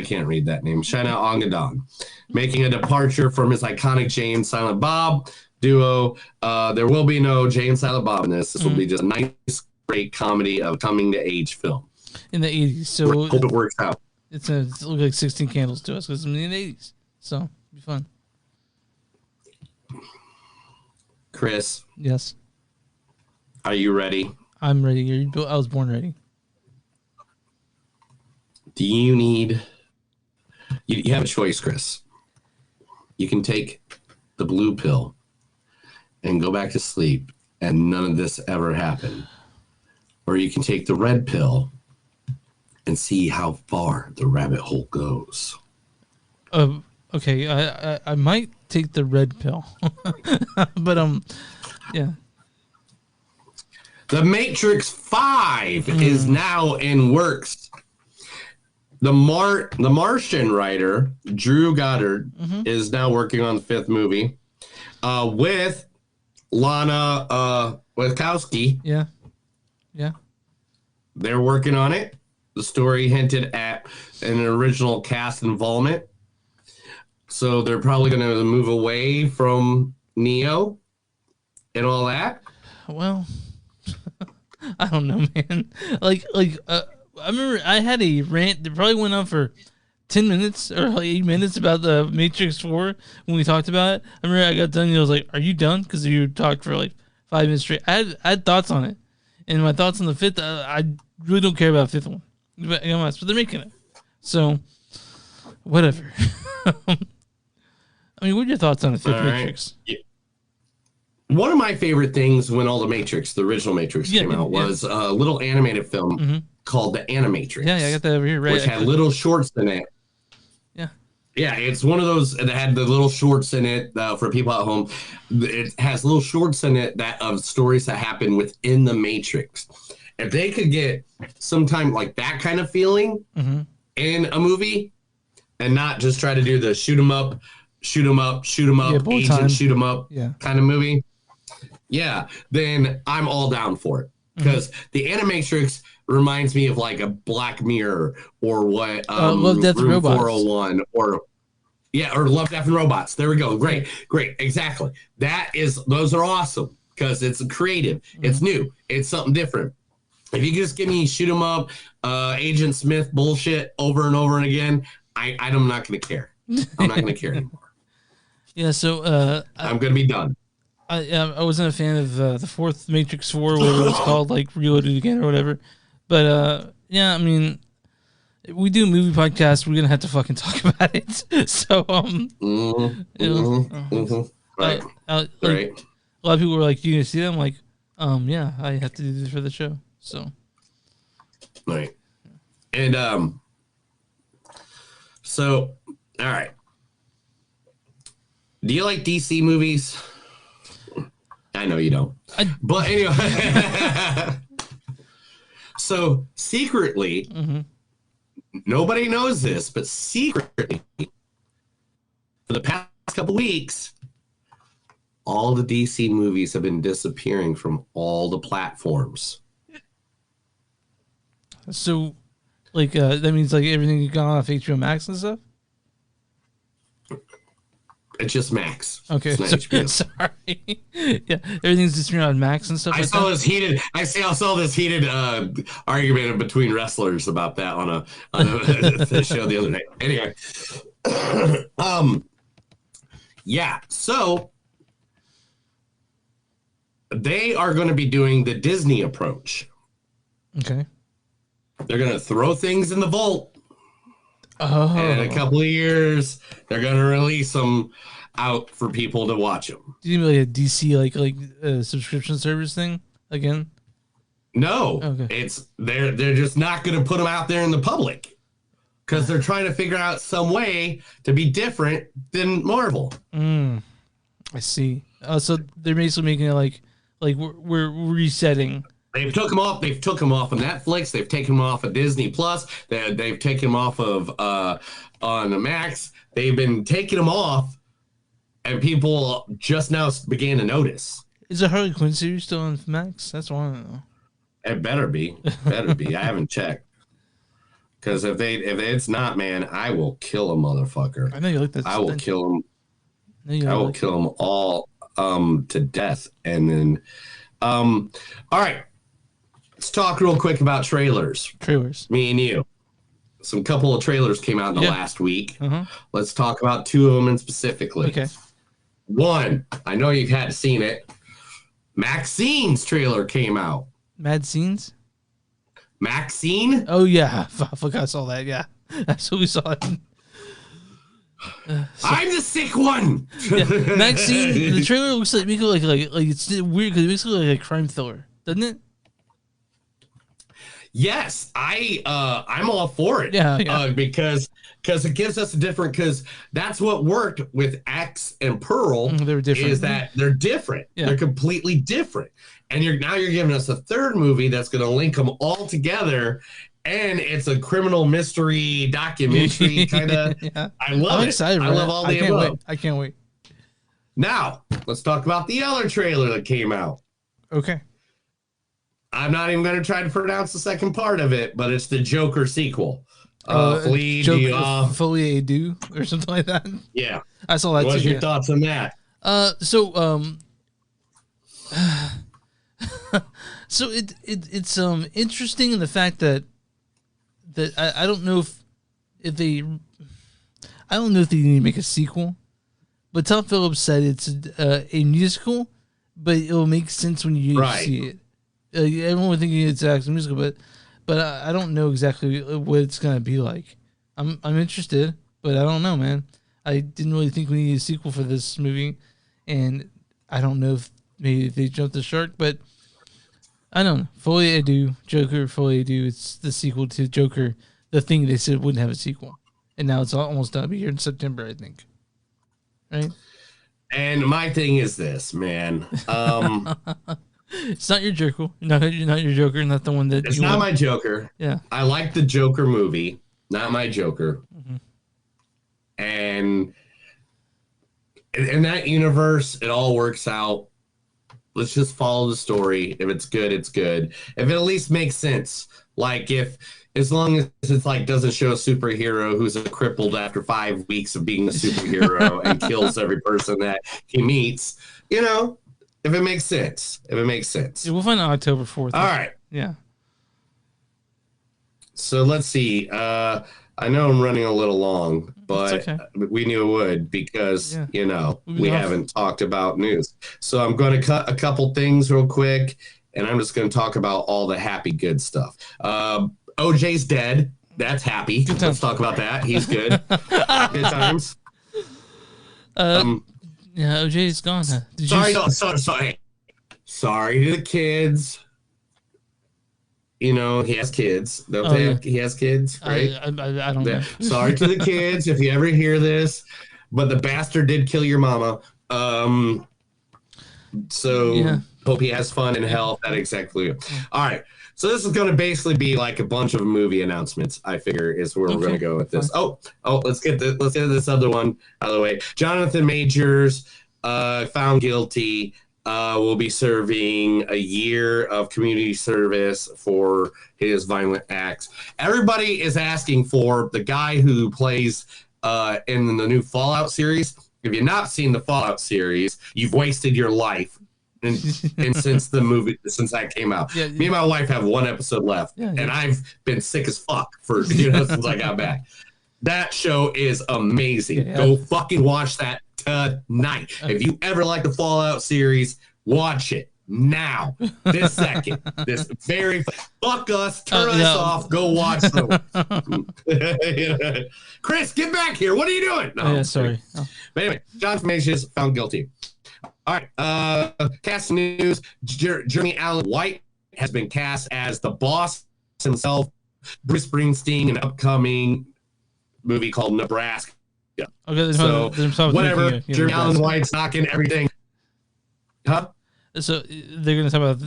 can't read that name. Shaina Ongadon, making a departure from his iconic Jay and Silent Bob duo. There will be no Jay and Silent Bob in this. This will be just a nice, great comedy of coming to age film in the 80s. So hope it works out. It's look like 16 Candles to us because it's in the 80s. So it'll be fun. Chris. Yes. Are you ready? I'm ready. I was born ready. Do you need... You have a choice, Chris. You can take the blue pill and go back to sleep and none of this ever happened. Or you can take the red pill and see how far the rabbit hole goes. Okay, I might take the red pill. But yeah. The Matrix 5 is now in works. The Martian writer, Drew Goddard, is now working on the 5th movie with Lana Wachowski. Yeah. They're working on it. The story hinted at an original cast involvement. So they're probably going to move away from Neo and all that. Well, I don't know, man. I remember I had a rant that probably went on for 10 minutes or like 8 minutes about the Matrix 4 when we talked about it. I remember I got done and I was like, are you done? Because you talked for like 5 minutes straight. I had thoughts on it. And my thoughts on the 5th, I really don't care about the 5th one. But they're making it. So, whatever. I mean, what are your thoughts on the fifth All right. Matrix? Yeah. One of my favorite things when all the Matrix, the original Matrix came out, was a little animated film called The Animatrix. Yeah, I got that over here, right? Which had little shorts in it. Yeah. Yeah, it's one of those that had the little shorts in it for people at home. It has little shorts in it that of stories that happen within the Matrix. If they could get sometime like that kind of feeling in a movie and not just try to do the shoot 'em up, agent shoot 'em up kind of movie, then I'm all down for it. Because the Animatrix reminds me of like a Black Mirror or what Love, Death, and Room Robots. 401 or Love, Death, and Robots. There we go. Great. Exactly. Those are awesome because it's creative. It's new. It's something different. If you just give me shoot 'em up, Agent Smith bullshit over and over and again, I'm not going to care. I'm not going to care anymore. Yeah, so I'm going to be done. I wasn't a fan of the fourth Matrix 4, whatever it's called, like Reloaded Again or whatever. But I mean, we do a movie podcast. We're gonna have to fucking talk about it. So Right. Right. A lot of people were like, "You gonna see them?" Like, yeah, I have to do this for the show. So, right. And so all right. Do you like DC movies? I know you don't. But anyway. So secretly, nobody knows this, but secretly, for the past couple weeks, all the DC movies have been disappearing from all the platforms. So, like, that means like everything you got off HBO Max and stuff. It's just Max. Okay, it's not HBO. sorry. Yeah, everything's just on Max and stuff. I saw this heated argument between wrestlers about that on a the show the other day. Anyway, yeah. So they are going to be doing the Disney approach. Okay. They're going to throw things in the vault. Oh. And in a couple of years, they're going to release them out for people to watch them. Do you mean like a DC like subscription service thing again? No, okay. They're just not going to put them out there in the public because they're trying to figure out some way to be different than Marvel. I see. So they're basically making it like we're resetting. They've took them off. They've took them off of Netflix. They've taken them off of Disney Plus. They've taken them off of on Max. They've been taking them off, and people just now began to notice. Is the Harley Quinn series still on Max? That's one I don't know. It better be. Better be. I haven't checked. Because if it's not, man, I will kill a motherfucker. I know you like that. I will kill them. I will kill them all to death. And then, all right. Let's talk real quick about trailers. Me and you. Some couple of trailers came out in the last week. Let's talk about two of them specifically. Okay. One, I know you've had seen it. Maxine's trailer came out. Mad Scenes? Maxine? Oh, yeah. I forgot I saw that. Yeah. Absolutely saw it. I'm the sick one. Yeah. Maxine, the trailer looks like it's weird because it makes it look like a crime thriller, doesn't it? Yes, I'm all for it. Yeah. Because it gives us a different, because that's what worked with X and Pearl. They were different. Is that they're different. Yeah. They're completely different. And you're giving us a third movie that's going to link them all together, and it's a criminal mystery documentary kind of. Yeah. I love it. Excited, I love all the above. I can't wait. Now let's talk about the other trailer that came out. Okay. I'm not even going to try to pronounce the second part of it, but it's the Joker sequel. Folie du or something like that. Yeah, I saw that. What's your thoughts on that? So it's interesting in the fact that I don't know if they need to make a sequel, but Tom Phillips said it's a musical, but it'll make sense when you see it. Everyone would think it's actually musical, but I don't know exactly what it's gonna be like. I'm interested, but I don't know, man. I didn't really think we needed a sequel for this movie, and I don't know if maybe they jumped the shark, but I don't know. Fully I do. Joker, fully I do. It's the sequel to Joker, the thing they said wouldn't have a sequel, and now it's almost done. It'll be here in September, I think. Right. And my thing is this, man. It's not your Joker. Not your Joker. Not the one that. It's not my Joker. Yeah. I like the Joker movie, not my Joker. Mm-hmm. And in that universe, it all works out. Let's just follow the story. If it's good, it's good. If it at least makes sense, like as long as it's like doesn't show a superhero who's crippled after 5 weeks of being a superhero and kills every person that he meets, you know, if it makes sense. If it makes sense. Yeah, we'll find out October 4th. All right. Yeah. So let's see. I know I'm running a little long, but okay. We knew it would because, you know, We've been we off. haven't talked about news. So I'm going to cut a couple things real quick, and I'm just going to talk about all the happy, good stuff. OJ's dead. That's happy. Let's talk about that. He's good. Good times. Yeah, OJ's gone. Sorry to the kids. You know, he has kids. He has kids, right? I don't know. Sorry to the kids if you ever hear this, but the bastard did kill your mama. Hope he has fun and health. That exactly. All right. So this is going to basically be like a bunch of movie announcements. I figure is where we're going to go with this. Oh, let's get this other one out of the way. Jonathan Majors, found guilty. Will be serving a year of community service for his violent acts. Everybody is asking for the guy who plays in the new Fallout series. If you've not seen the Fallout series, you've wasted your life. And since that came out, me and my wife have one episode left, and I've been sick as fuck for since I got back. That show is amazing. Go fucking watch that tonight. If you ever like the Fallout series, watch it now. This second. This very fuck us. Turn us off. Go watch them. Chris, get back here. What are you doing? No, sorry. But anyway, John Majors found guilty. All right. Cast news. Jeremy Allen White has been cast as the boss himself. Bruce Springsteen in an upcoming movie called Nebraska. Okay, so whatever. Jeremy Allen White's knocking everything. Huh? So they're going to talk about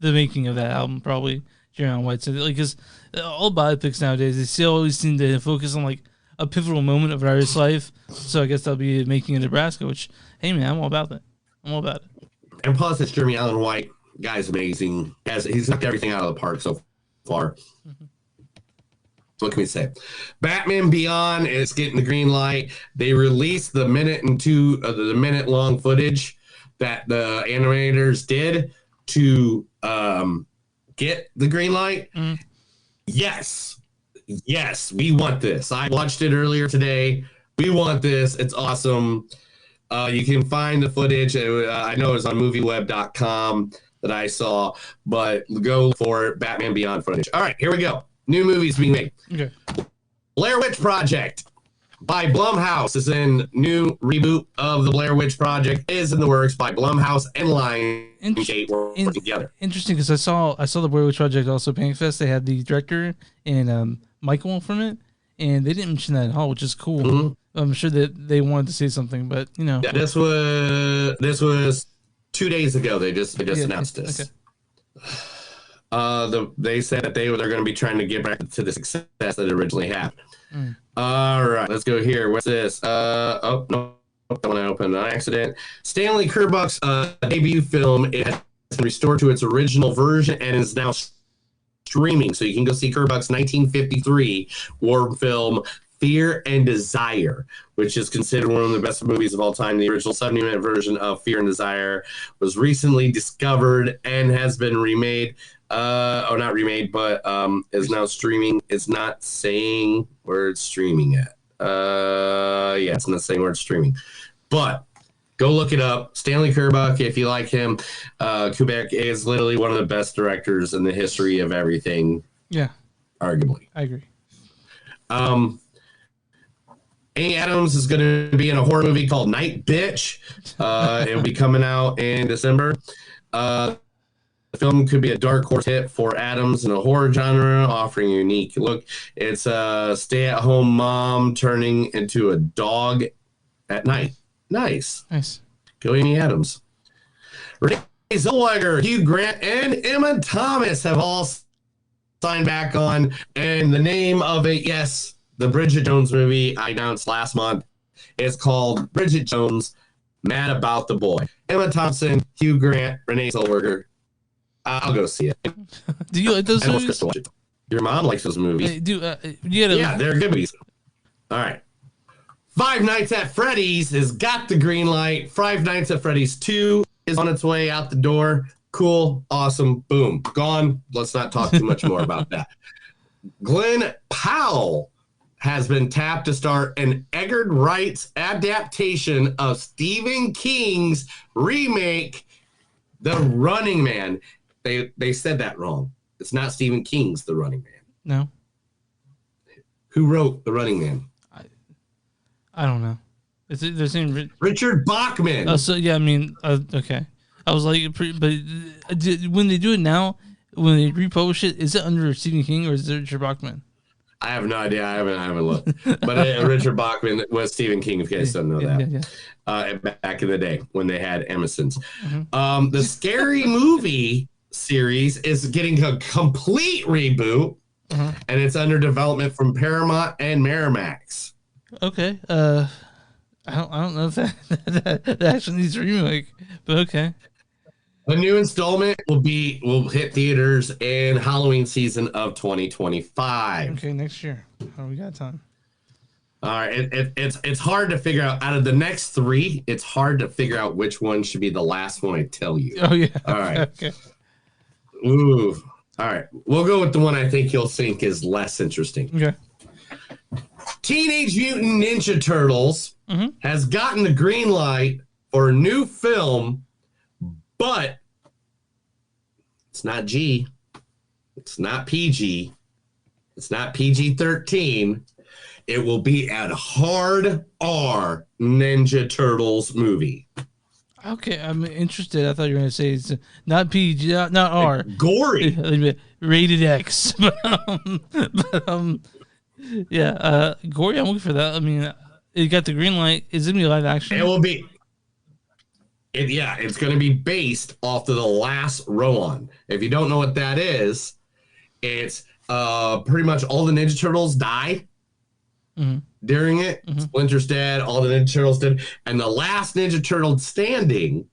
the making of that album, probably. Jeremy Allen White said, because all biopics nowadays, they still always seem to focus on like a pivotal moment of an artist's life. So I guess they'll be making in Nebraska. Which, hey man, I'm all about that. I'm all about it. And plus, it's Jeremy Allen White. Guy's amazing. He's knocked everything out of the park so far. Mm-hmm. What can we say? Batman Beyond is getting the green light. They released the minute long footage that the animators did to get the green light. Mm. Yes, we want this. I watched it earlier today. We want this. It's awesome. You can find the footage. I know it was on movieweb.com that I saw, but go for it. Batman Beyond footage. All right, here we go. New movies being made. Okay. Blair Witch Project by Blumhouse is in new reboot of the Blair Witch Project is in the works by Blumhouse and Lionsgate working together. Interesting, because I saw the Blair Witch Project also Panic Fest. They had the director and Michael from it, and they didn't mention that at all, which is cool. Mm-hmm. I'm sure that they wanted to say something, but you know. Yeah, this was 2 days ago. They just announced this. Okay. They said that they're going to be trying to get back to the success that it originally had. Mm. All right, let's go here. What's this? No, that one I opened on accident. Stanley Kubrick's debut film, it has been restored to its original version and is now streaming. So you can go see Kubrick's 1953 war film Fear and Desire, which is considered one of the best movies of all time. The original 70-minute version of Fear and Desire was recently discovered and has been remade. Not remade, but is now streaming. It's not saying where it's streaming at. It's not saying where it's streaming. But go look it up. Stanley Kubrick, if you like him. Kubrick is literally one of the best directors in the history of everything. Yeah. Arguably. I agree. Amy Adams is going to be in a horror movie called Night Bitch. It'll be coming out in December. The film could be a dark horse hit for Adams in a horror genre, offering a unique look. It's a stay-at-home mom turning into a dog at night. Nice. Go Amy Adams. Renee Zellweger, Hugh Grant, and Emma Thomas have all signed back on. And the name of it, yes, the Bridget Jones movie I announced last month is called Bridget Jones, Mad About the Boy. Emma Thompson, Hugh Grant, Renee Zellweger. I'll go see it. Do you like those movies? Watch it. Your mom likes those movies. Yeah, they're good movies. All right. Five Nights at Freddy's has got the green light. Five Nights at Freddy's 2 is on its way out the door. Cool. Awesome. Boom. Gone. Let's not talk too much more about that. Glenn Powell has been tapped to star an Edgar Wright's adaptation of Stephen King's remake, The Running Man. They said that wrong. It's not Stephen King's The Running Man. No. Who wrote The Running Man? I don't know. They're saying Richard Bachman. Oh, so yeah, I mean, okay. I was like, but when they do it now, when they republish it, is it under Stephen King or is it Richard Bachman? I have no idea. I haven't looked. But Richard Bachman was Stephen King, if you guys don't know that. Back in the day when they had Emerson's. Mm-hmm. The Scary Movie series is getting a complete reboot, and it's under development from Paramount and Miramax. Okay. I don't know if that actually needs a remake, but okay. The new installment will hit theaters in Halloween season of 2025. Okay, next year. Oh, we got time. All right, it's hard to figure out of the next three. It's hard to figure out which one should be the last one I tell you. Oh yeah. All right. Okay. Ooh. All right. We'll go with the one I think you'll think is less interesting. Okay. Teenage Mutant Ninja Turtles has gotten the green light for a new film, but it's not G. It's not PG. It's not PG-13. It will be a hard R Ninja Turtles movie. Okay, I'm interested. I thought you were going to say it's not PG, not R. Gory. Rated X. Yeah, gory, I'm looking for that. I mean, it got the green light. Is it going to be live action? It will be. It's going to be based off of the last Rowan. If you don't know what that is, it's pretty much all the Ninja Turtles die during it. Splinter's dead, all the Ninja Turtles did. And the last Ninja Turtle standing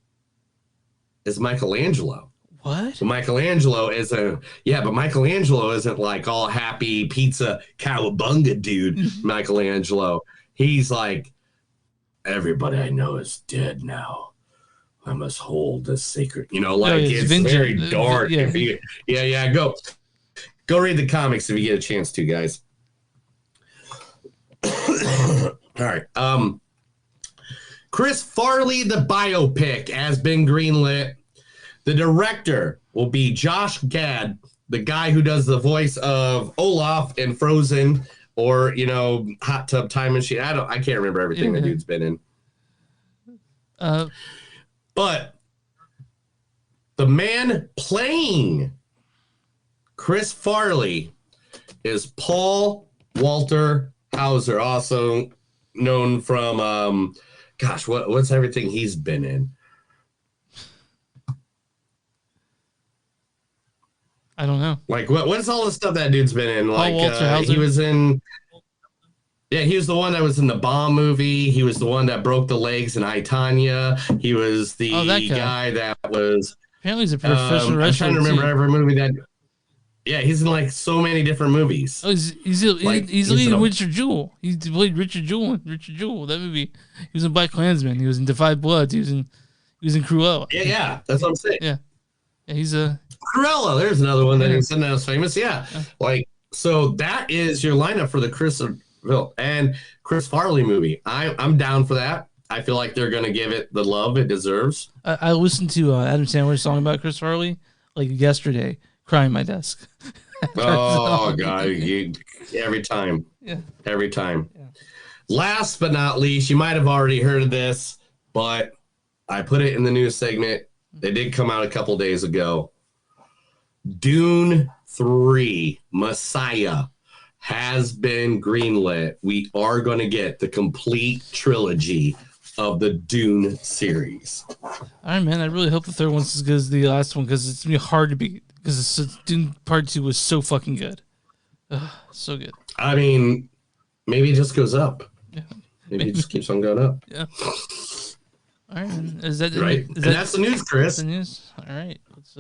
is Michelangelo. What? So Michelangelo but Michelangelo isn't like all happy pizza cowabunga dude. Michelangelo, he's like, everybody I know is dead now. I must hold this sacred. It's very dark. Go read the comics if you get a chance to, guys. All right. Chris Farley, the biopic, has been greenlit. The director will be Josh Gad, the guy who does the voice of Olaf in Frozen, or Hot Tub Time Machine. I can't remember everything the dude's been in. But the man playing Chris Farley is Paul Walter Hauser, also known from what's everything he's been in? I don't know. Like what's all the stuff that dude's been in? Like Walter Hauser? He was in. Yeah, he was the one that was in the Bomb movie. He was the one that broke the legs in I, Tonya. He was the guy that was. Apparently, he's a professional wrestler. I'm trying to remember every movie that. Yeah, he's in like so many different movies. Oh, he's leading Richard Jewell. He played Richard Jewell in Richard Jewell. That movie. He was in Black Klansman. He was in Defy Bloods. He was in Cruella. Yeah, that's what I'm saying. Yeah, he's a Cruella. There's another one that he's in that was famous. Yeah, so that is your lineup for the Chris and Chris Farley movie. I'm down for that. I feel like they're gonna give it the love it deserves. I listened to Adam Sandler's song about Chris Farley like yesterday, crying my desk. Oh God! Every time. Yeah. Every time. Yeah. Last but not least, you might have already heard of this, but I put it in the news segment. They did come out a couple days ago. Dune 3 Messiah has been greenlit. We are going to get the complete trilogy of the Dune series. All right, man. I really hope the third one's as good as the last one because it's going to be hard to beat because Dune Part 2 was so fucking good. So good. I mean, maybe it just goes up. Yeah. Maybe it just keeps on going up. Yeah. All right. Is that right? Is that's the news, Chris. That's the news. All right. Let's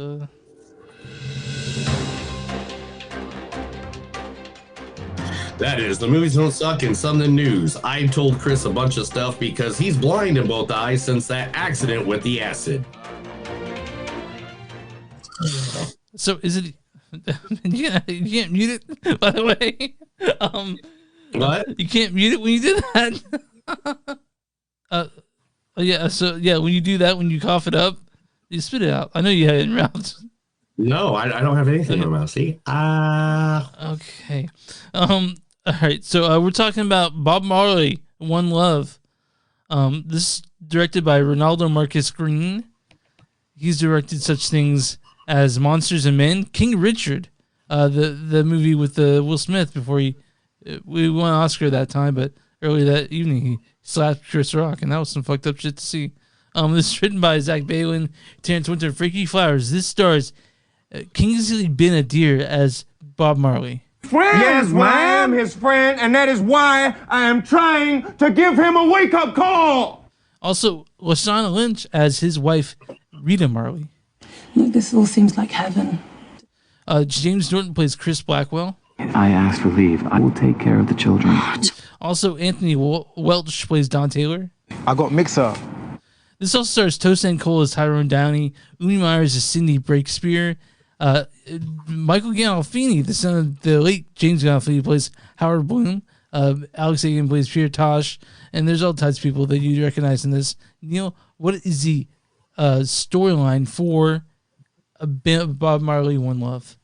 That is the movies don't suck and some of the news. I told Chris a bunch of stuff because he's blind in both eyes since that accident with the acid. So is it? You can't mute it. By the way, what? You can't mute it when you do that. Yeah. So yeah, when you do that, when you cough it up, you spit it out. I know you had it in your mouth. No, I don't have anything in my mouth. See? Okay. All right. So we're talking about Bob Marley, One Love. This is directed by Ronaldo Marcus Green. He's directed such things as Monsters and Men, King Richard, the movie with Will Smith before we won an Oscar that time, but earlier that evening he slapped Chris Rock, and that was some fucked up shit to see. This is written by Zach Balin, Terrence Winter, and Freaky Flowers. This stars Kingsley Ben-Adir as Bob Marley. Yes, ma'am, his friend, and that is why I am trying to give him a wake-up call. Also, Lashana Lynch as his wife, Rita Marley. Look, this all seems like heaven. James Norton plays Chris Blackwell. I asked for leave. I will take care of the children. Also, Anthony Welch plays Don Taylor. I got mix-up. This also stars Tosin Cole as Tyrone Downey, Umi Myers as Cindy Breakspear, Michael Gandolfini, the son of the late James Gandolfini, plays Howard Bloom, Alex Agan plays Peter Tosh, and there's all types of people that you recognize in this. Neil, what is the storyline for Bob Marley, One Love?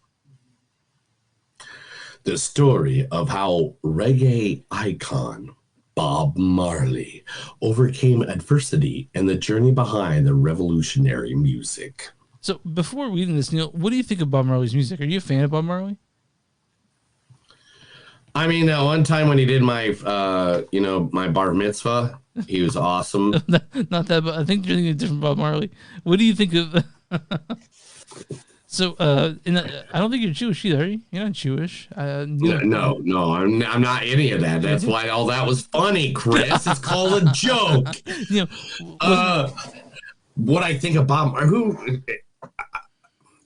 The story of how reggae icon Bob Marley overcame adversity and the journey behind the revolutionary music. So before reading this, Neil, what do you think of Bob Marley's music? Are you a fan of Bob Marley? I mean, one time when he did my, my bar mitzvah, he was awesome. Not that, but I think you're thinking of different Bob Marley. What do you think of? So, I don't think you're Jewish either, are you? You're not Jewish. No, I'm not any of that. That's why all that was funny, Chris. It's called a joke. What I think of Bob Marley,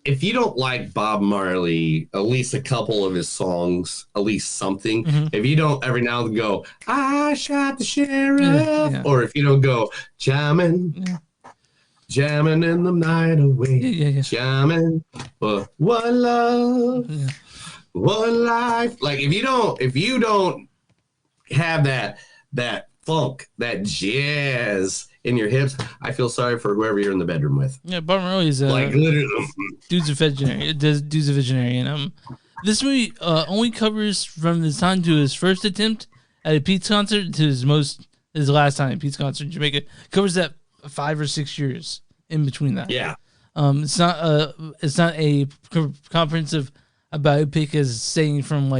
if you don't like Bob Marley, at least a couple of his songs, at least something. Mm-hmm. If you don't every now and then go, I shot the sheriff, or if you don't go, jamming in the night away, jamming for one love, one life. Like if you don't have that funk, that jazz in your hips, I feel sorry for whoever you're in the bedroom with. Yeah, Bob Marley is like literally, dude's a visionary. Dude's a visionary, and this movie only covers from the time to his first attempt at a Pete's concert to his last time at Pete's concert in Jamaica. Covers that 5 or 6 years in between that. Yeah. It's not a comprehensive biopic as saying from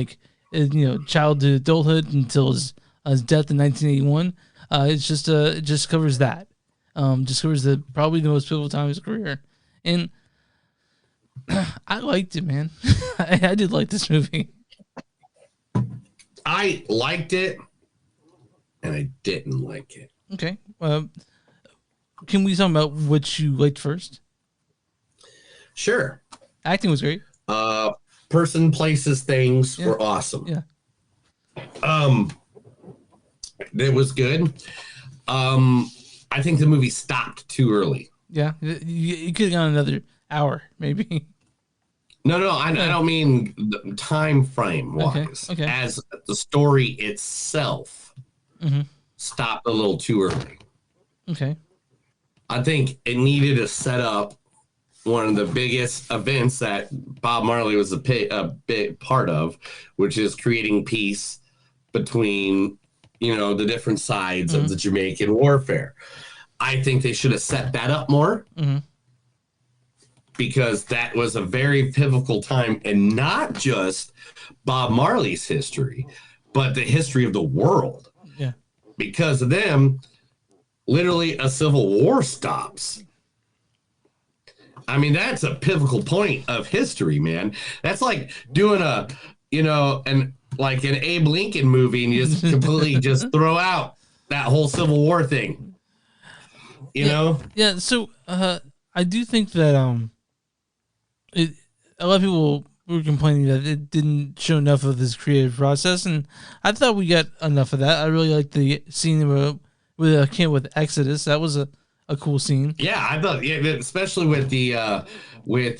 child to adulthood until his death in 1981. It just covers that. Just covers probably the most pivotal time of his career, and I liked it, man. I did like this movie. I liked it, and I didn't like it. Okay. Can we talk about what you liked first? Sure. Acting was great. Person, places, things were awesome. Yeah. It was good. I think the movie stopped too early. Yeah, you could have gone another hour, maybe. No, I don't mean the time frame wise. Okay. As the story itself stopped a little too early. Okay. I think it needed to set up one of the biggest events that Bob Marley was a big part of, which is creating peace between the different sides of the Jamaican warfare. I think they should have set that up more because that was a very pivotal time, and not just Bob Marley's history, but the history of the world. Yeah. Because of them, literally a civil war stops. I mean, that's a pivotal point of history, man. That's like doing an Abe Lincoln movie and you just completely just throw out that whole Civil War thing. You know? Yeah, so I do think that a lot of people were complaining that it didn't show enough of this creative process, and I thought we got enough of that. I really liked the scene with Exodus. That was a cool scene. Yeah, I thought, especially with the what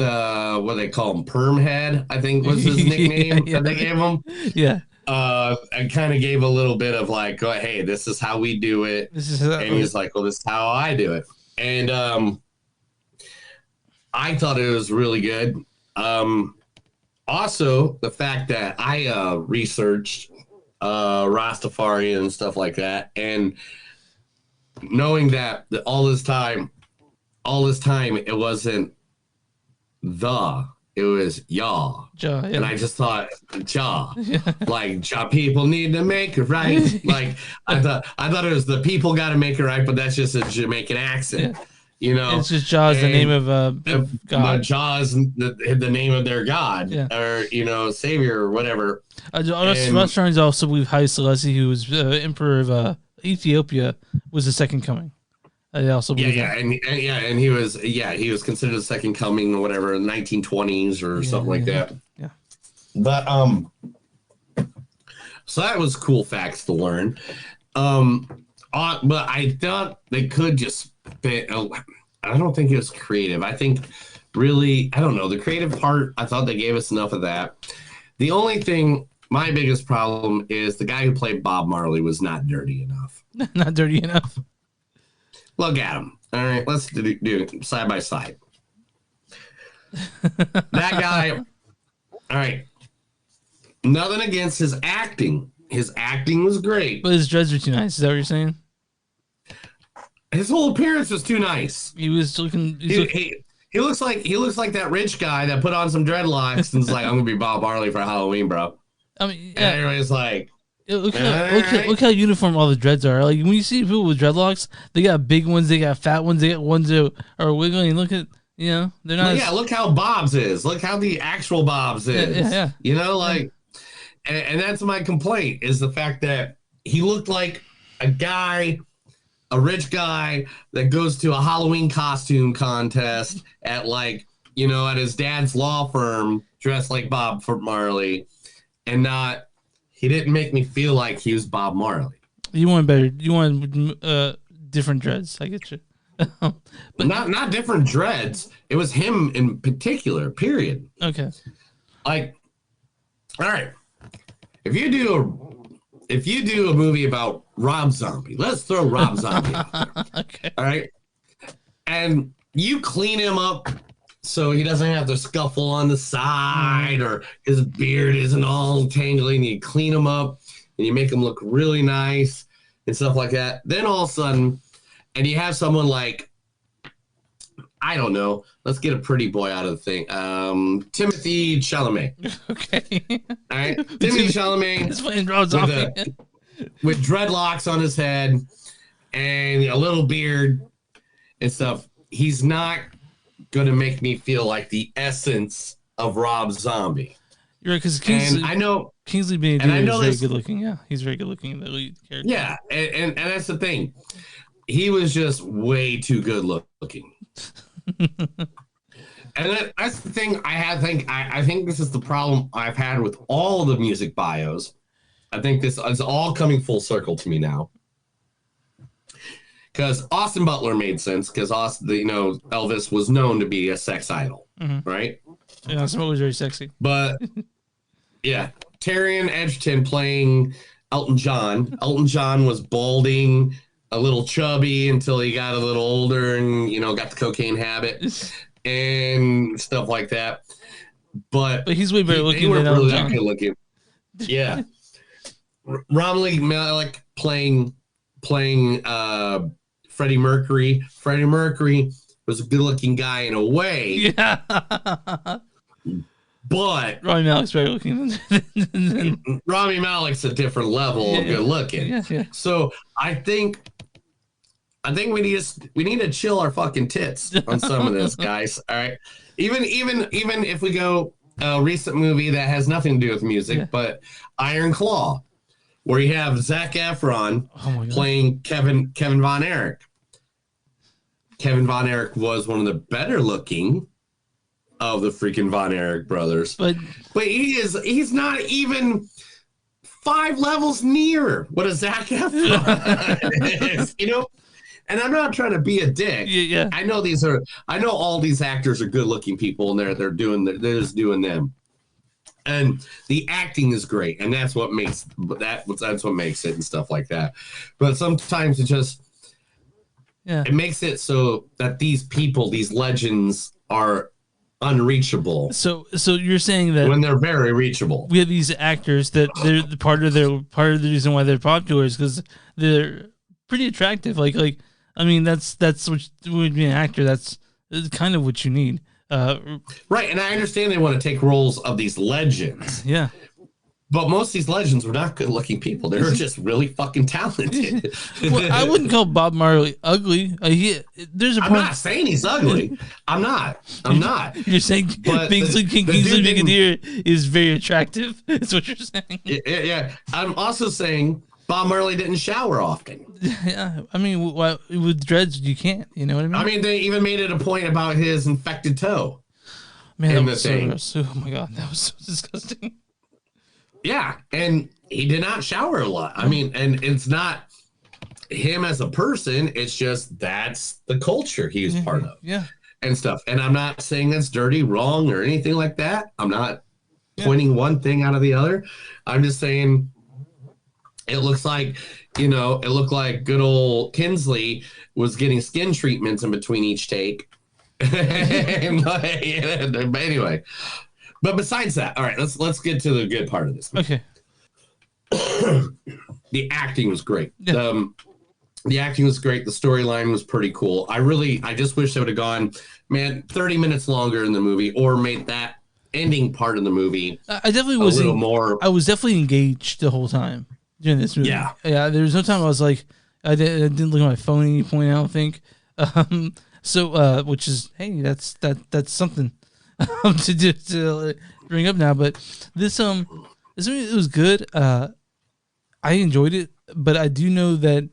they call him, Permhead, I think was his nickname that they gave him. Yeah. I kind of gave a little bit of like, oh, hey, this is how we do it. And he's like, well, this is how I do it. And I thought it was really good. Also, the fact that I researched Rastafari and stuff like that, and knowing that all this time, it wasn't it was Jah. Ja, yeah. And I just thought, Jah. Like, Jah people need to make it right. Like, I thought it was the people got to make it right, but that's just a Jamaican accent. Yeah. You know, it's just Jah is the name of God. Jah is the name of their God, or Savior or whatever. Restaurants also believe Haile Selassie, who was emperor of Ethiopia, was the second coming. I also believe and he was considered the second coming or whatever in the 1920s or something like that. Yeah, but so that was cool facts to learn. But I thought they could just. I don't think it was creative. I think really, I don't know, the creative part, I thought they gave us enough of that. The only thing, my biggest problem is the guy who played Bob Marley was not dirty enough. Not dirty enough. Look at him. All right, let's do it side by side. That guy, all right, nothing against his acting. His acting was great. But his dreads were too nice. Is that what you're saying? His whole appearance was too nice. He was looking. He looks like that rich guy that put on some dreadlocks and's like, I'm gonna be Bob Marley for Halloween, bro. I mean, and everybody's like, look how uniform all the dreads are. Like when you see people with dreadlocks, they got big ones, they got fat ones, they got ones that are wiggling. Look at they're not. Yeah, look how Bob's is. Look how the actual Bob's is. Yeah. You know, like, and that's my complaint is the fact that he looked like a rich guy that goes to a Halloween costume contest at at his dad's law firm dressed like Bob Marley, and he didn't make me feel like he was Bob Marley. You want better. You want different dreads. I get you. But not different dreads. It was him in particular, period. Okay. Like, all right. If you do a movie about Rob Zombie, let's throw Rob Zombie out there. Okay. All right. And you clean him up so he doesn't have to scuffle on the side or his beard isn't all tangly, and you clean him up and you make him look really nice and stuff like that. Then all of a sudden, and you have someone like, I don't know, let's get a pretty boy out of the thing. Timothy Chalamet. Okay. All right. Timothy Chalamet. He's playing Rob Zombie. With dreadlocks on his head and a little beard and stuff. He's not going to make me feel like the essence of Rob Zombie. You're right, because Kingsley Bean is very good looking. Yeah, he's very good looking. The lead character. Yeah, and that's the thing. He was just way too good looking. And that's the thing I think this is the problem I've had with all the music bios. I think this is all coming full circle to me now. Because Austin Butler made sense, because Elvis was known to be a sex idol, right? Yeah, Austin Butler was very sexy. But yeah, Taron Egerton playing Elton John. Elton John was balding, a little chubby until he got a little older and got the cocaine habit and stuff like that. But he's way better looking than Elton John. Good looking. Yeah. Romley Malik playing Freddie Mercury. Freddie Mercury was a good-looking guy in a way. Yeah. But Rami Malek's better looking than Rami Malek's a different level of good looking. Yeah. So I think we need to chill our fucking tits on some of this, guys. All right. Even if we go a recent movie that has nothing to do with music, but Iron Claw, where you have Zac Efron playing Kevin Von Erich. Kevin Von Erich was one of the better looking of the freaking Von Erich brothers. But he's not even 5 levels near what a Zac Efron is, you know? And I'm not trying to be a dick. Yeah. I know all these actors are good looking people and they're just doing them. And the acting is great, and that's what makes it and stuff like that. But sometimes it makes it so that these people, these legends, are unreachable. So you're saying that when they're very reachable, we have these actors that they're part of the reason why they're popular is because they're pretty attractive. Like I mean that's what would be an actor. That's kind of what you need. Right, and I understand they want to take roles of these legends. Yeah. But most of these legends were not good-looking people. They were just really fucking talented. Well, I wouldn't call Bob Marley ugly. I'm not saying he's ugly. I'm not. You're saying Kingsley Benadir is very attractive? That's what you're saying. Yeah. I'm also saying Bob Marley didn't shower often. Yeah. I mean, with dreads, you can't. You know what I mean? I mean, they even made it a point about his infected toe. Man, that was so gross. Oh, my God. That was so disgusting. Yeah, and he did not shower a lot. I mean, and it's not him as a person. It's just that's the culture he was part of. Yeah. And stuff. And I'm not saying that's dirty, wrong, or anything like that. I'm not pointing one thing out of the other. I'm just saying it looks like, it looked like good old Kingsley was getting skin treatments in between each take. But anyway. But besides that, all right, let's get to the good part of this. Okay. The acting was great. Yeah. The acting was great. The storyline was pretty cool. I just wish they would have gone, 30 minutes longer in the movie, or made that ending part of the movie I definitely was a little more. I was definitely engaged the whole time during this movie. Yeah. There was no time I was like, I didn't look at my phone at any point, I don't think. Which is, hey, that's something. to bring up now, but this movie, it was good. I enjoyed it, but I do know that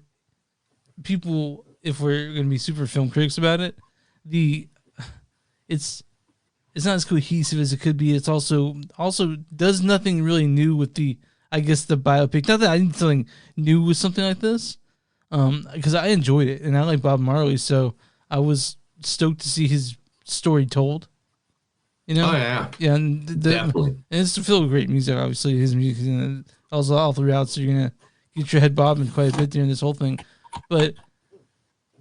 people, if we're gonna be super film critics about it, it's not as cohesive as it could be. It's also does nothing really new with the biopic. Not that I need something new with something like this, because I enjoyed it and I like Bob Marley, so I was stoked to see his story told. Oh yeah, and definitely. And it's still great music. Obviously, his music is also all throughout. So you're gonna get your head bobbing quite a bit during this whole thing. But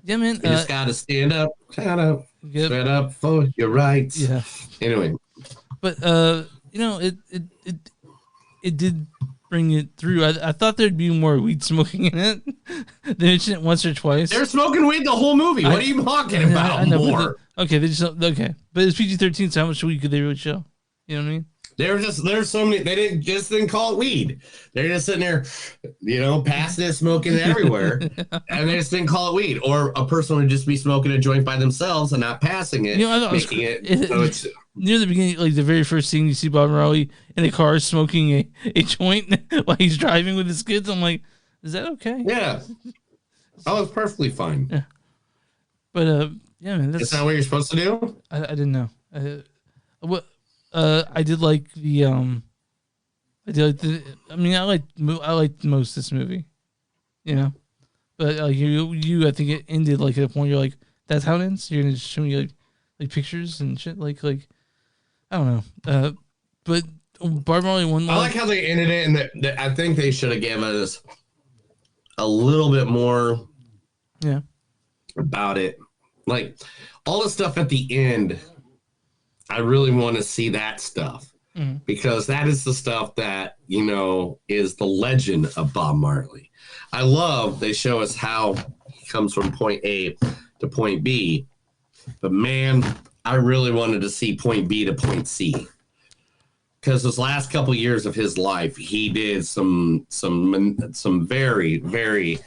yeah, man, you just gotta stand up for your rights. Yeah. Anyway, but it did bring it through. I thought there'd be more weed smoking in it. They mentioned it once or twice. They're smoking weed the whole movie. What are you talking about? I know, more. But it's PG-13. So how much weed could they really show? You know what I mean? There's so many. They didn't call it weed. They're just sitting there, passing it, smoking it everywhere, and they just didn't call it weed. Or a person would just be smoking a joint by themselves and not passing it, making it. So it's near the beginning, like the very first scene, you see Bob Marley in a car smoking a joint while he's driving with his kids. I'm like, is that okay? Yeah. Oh, it's perfectly fine. Yeah. But yeah, man, that's not what you're supposed to do. I didn't know. I did like the I liked most this movie, but you I think it ended like at a point you're like, that's how it ends. You're gonna just show me like pictures and shit like I don't know. But Bob Marley one. I like how they ended it, and I think they should have given us a little bit more. Yeah. About it, like all the stuff at the end. I really want to see that stuff. because that is the stuff that, is the legend of Bob Marley. I love they show us how he comes from point A to point B, but man, I really wanted to see point B to point C. Because those last couple years of his life, he did some very, very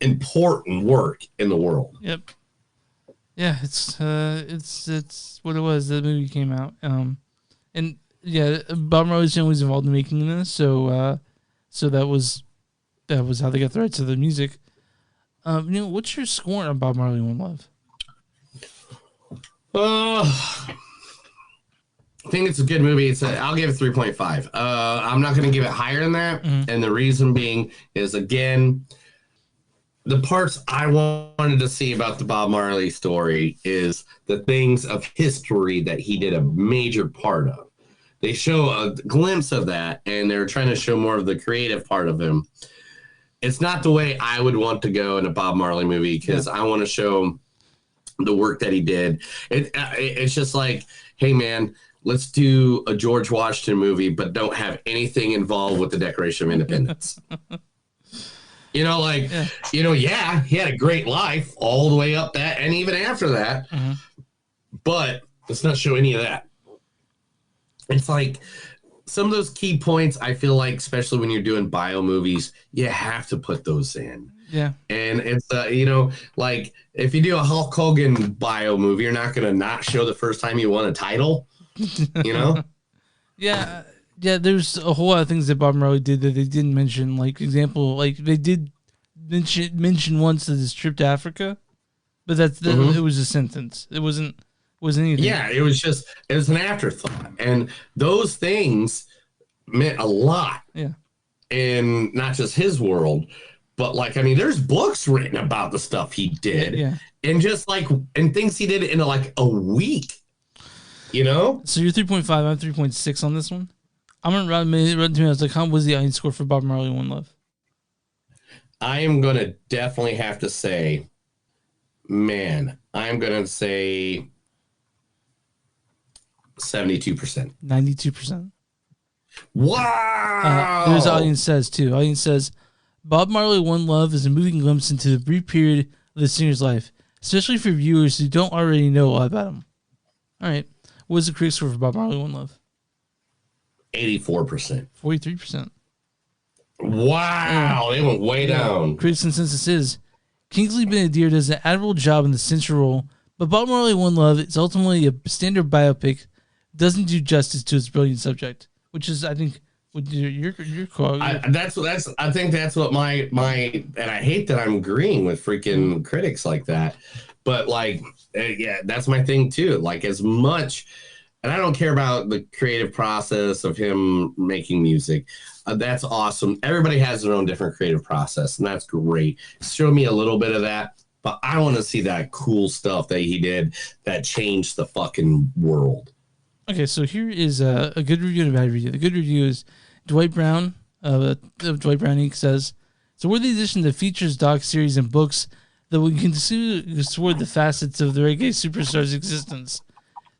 important work in the world. Yep. Yeah, it's what it was. The movie came out, and yeah, Bob Marley's was involved in making this, so that was how they got the rights to the music. What's your score on Bob Marley One Love? I think it's a good movie. I'll give it 3.5. I'm not going to give it higher than that. And the reason being is, again, the parts I wanted to see about the Bob Marley story is the things of history that he did a major part of. They show a glimpse of that, and they're trying to show more of the creative part of him. It's not the way I would want to go in a Bob Marley movie, because I want to show the work that he did. It's just like, hey, man, let's do a George Washington movie, but don't have anything involved with the Declaration of Independence. He had a great life all the way up that, and even after that, but let's not show any of that. It's like some of those key points, I feel like, especially when you're doing bio movies, you have to put those in. Yeah. And it's, like if you do a Hulk Hogan bio movie, you're not going to not show the first time you won a title, Yeah. Yeah, there's a whole lot of things that Bob Marley did that they didn't mention. Like, example, like they did mention once that his trip to Africa, but it was a sentence. It wasn't anything. Yeah, it was an afterthought. And those things meant a lot. Yeah. In not just his world, but there's books written about the stuff he did. Yeah. And and things he did in like a week. So you're 3.5, I'm 3.6 on this one. I'm gonna run to me. I was like, how was the audience score for Bob Marley One Love? I am gonna definitely have to say, man, I'm gonna say 72%. 92%. Wow. There's the audience says too. Audience says, Bob Marley One Love is a moving glimpse into the brief period of the singer's life, especially for viewers who don't already know a lot about him. All right. What's the critic score for Bob Marley One Love? 84%. 43%. Wow. They went way down. Critics' consensus is Kingsley Ben-Adir does an admirable job in the central role, but Bob Marley One Love is ultimately a standard biopic, doesn't do justice to its brilliant subject, which is, I think, what your call. I think that's what my and I hate that I'm agreeing with freaking critics like that, but that's my thing too. As much, and I don't care about the creative process of him making music. That's awesome. Everybody has their own different creative process, and that's great. Show me a little bit of that, but I want to see that cool stuff that he did that changed the fucking world. Okay, so here is a good review and a bad review. The good review is Dwight Brown of Dwight Brown Inc. says, it's a worthy addition that features doc series and books that will explore the facets of the reggae superstar's existence.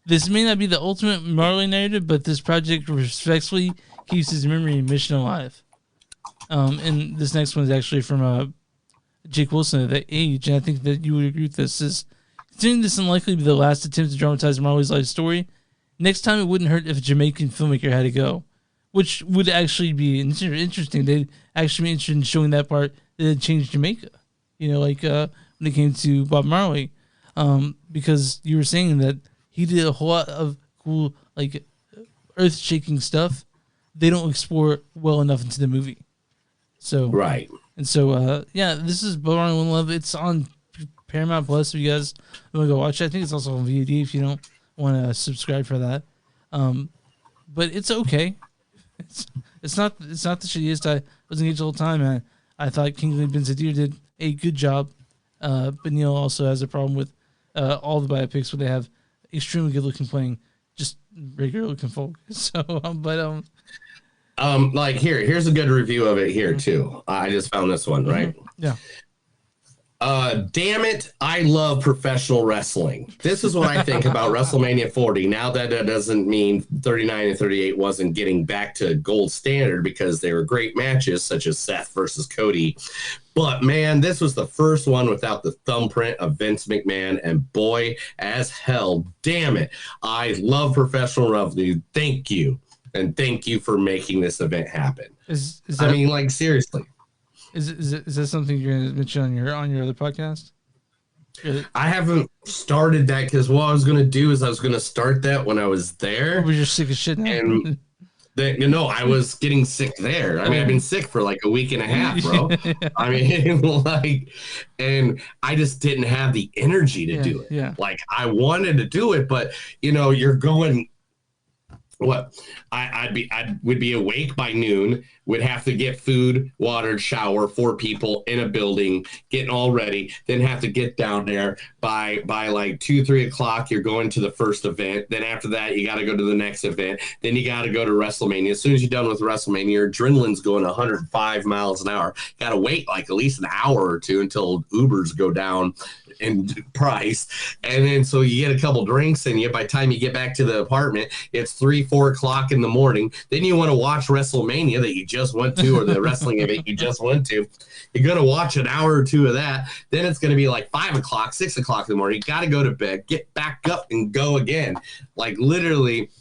This may not be the ultimate Marley narrative, but this project respectfully keeps his memory and mission alive. And this next one is actually from Jake Wilson at The Age, and I think that you would agree with this. Is considering this unlikely to be the last attempt to dramatize Marley's life story, next time it wouldn't hurt if a Jamaican filmmaker had to go, which would actually be interesting. They'd actually be interested in showing that part that had changed Jamaica. When it came to Bob Marley, because you were saying that he did a whole lot of cool, earth-shaking stuff. They don't explore well enough into the movie. So right. And so, this is Bob Marley One Love. It's on Paramount Plus if you guys want to go watch it. I think it's also on VOD if you don't want to subscribe for that. But it's okay. It's not the shittiest. I was engaged the whole time, and I thought Kingsley Ben-Adir did a good job. But Neil also has a problem with all the biopics where they have extremely good looking playing just regular looking folk. So, here's a good review of it here too. I just found this one, right? Yeah. Damn it, I love professional wrestling. This is what I think about WrestleMania 40. Now that doesn't mean 39 and 38 wasn't getting back to gold standard, because they were great matches, such as Seth versus Cody. But man, this was the first one without the thumbprint of Vince McMahon, and boy, as hell, damn it, I love professional wrestling. Thank you, and thank you for making this event happen. Is that, I mean, like, seriously. Is that something you're going to mention on your other podcast? I haven't started that, because what I was going to do is I was going to start that when I was there. But you're sick of shit now. And I was getting sick there. I mean, I've been sick for like a week and a half, bro. I mean, like, and I just didn't have the energy to do it. Yeah. Like, I wanted to do it, but you're going. What I would be awake by noon, would have to get food, water, shower, 4 people in a building, getting all ready, then have to get down there by like 2-3 o'clock. You're going to the first event. Then after that, you got to go to the next event. Then you got to go to WrestleMania. As soon as you're done with WrestleMania, your adrenaline's going 105 miles an hour. Got to wait like at least an hour or two until Ubers go down in price. And then so you get a couple drinks, and by the time you get back to the apartment, it's 3-4 o'clock in the morning. Then you want to watch WrestleMania that you just went to, or the wrestling event you just went to. You're going to watch an hour or two of that. Then it's going to be like 5 o'clock, 6 o'clock in the morning. You got to go to bed, get back up, and go again. Like, literally,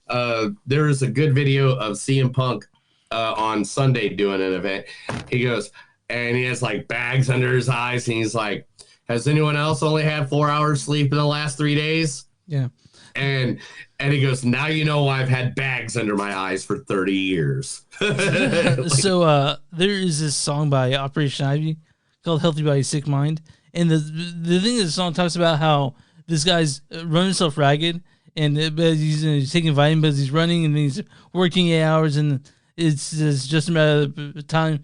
there is a good video of CM Punk on Sunday doing an event. He goes, and he has like bags under his eyes, and he's like, has anyone else only had 4 hours sleep in the last 3 days? Yeah. And he goes, now you know I've had bags under my eyes for 30 years. So there is this song by Operation Ivy called Healthy Body, Sick Mind. And the thing is, the song talks about how this guy's running himself ragged, and he's taking vitamins, but he's running, and he's working 8 hours, and it's just a matter of time.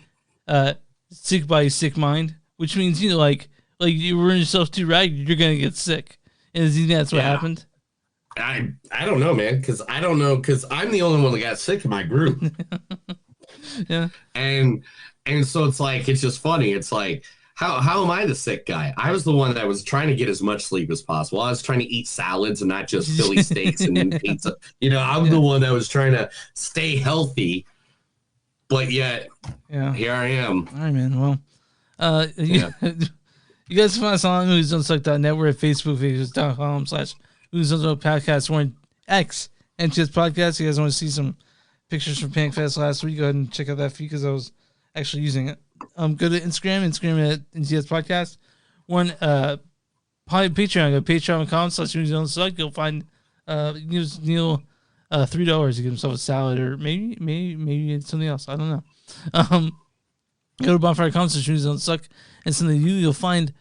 Sick body, sick mind, which means, like you run yourself too ragged, you're going to get sick. And do you think that's what happened? I don't know, man, because I'm the only one that got sick in my group. Yeah. And so it's like, it's just funny. It's like, how am I the sick guy? I was the one that was trying to get as much sleep as possible. I was trying to eat salads and not just Philly steaks and pizza. I'm the one that was trying to stay healthy, but yet here I am. All right, man. Well, you guys can find us on moviesdon'tsuck.net. We're at Facebook.com/moviesdon'tsuck podcast. We're on X and just podcast. You guys want to see some pictures from Panic Fest last week? Go ahead and check out that feed, because I was actually using it. Go to Instagram at NCS Podcast. We're on Patreon. Go to patreon.com/moviesdon'tsuck. You'll find Neil $3 to get himself a salad, or maybe something else. I don't know. Go to bonfire.com/moviesdon'tsuck and send the you'll find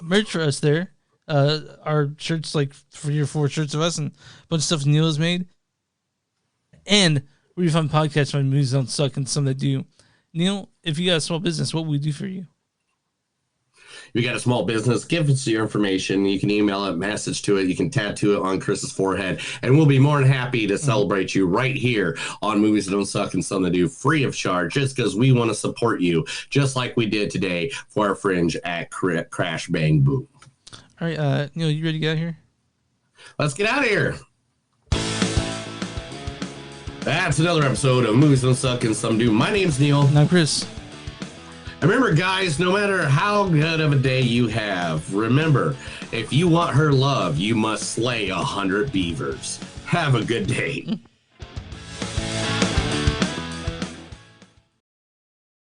merch for us there. Our shirts, like 3 or 4 shirts of us, and a bunch of stuff Neil has made. And where you find podcasts from Movies Don't Suck and some that do. Neil, if you got a small business, what would we do for you? You got a small business, give us your information. You can email it, message to it. You can tattoo it on Chris's forehead, and we'll be more than happy to celebrate you right here on Movies That Don't Suck and Some That Do, free of charge, just because we want to support you, just like we did today for our fringe at Crash Bang Boom. All right, Neil, you ready to get out of here? Let's get out of here. That's another episode of Movies Don't Suck and Some Do. My name's Neil. And I'm Chris. Remember, guys, no matter how good of a day you have, remember, if you want her love, you must slay 100 beavers. Have a good day.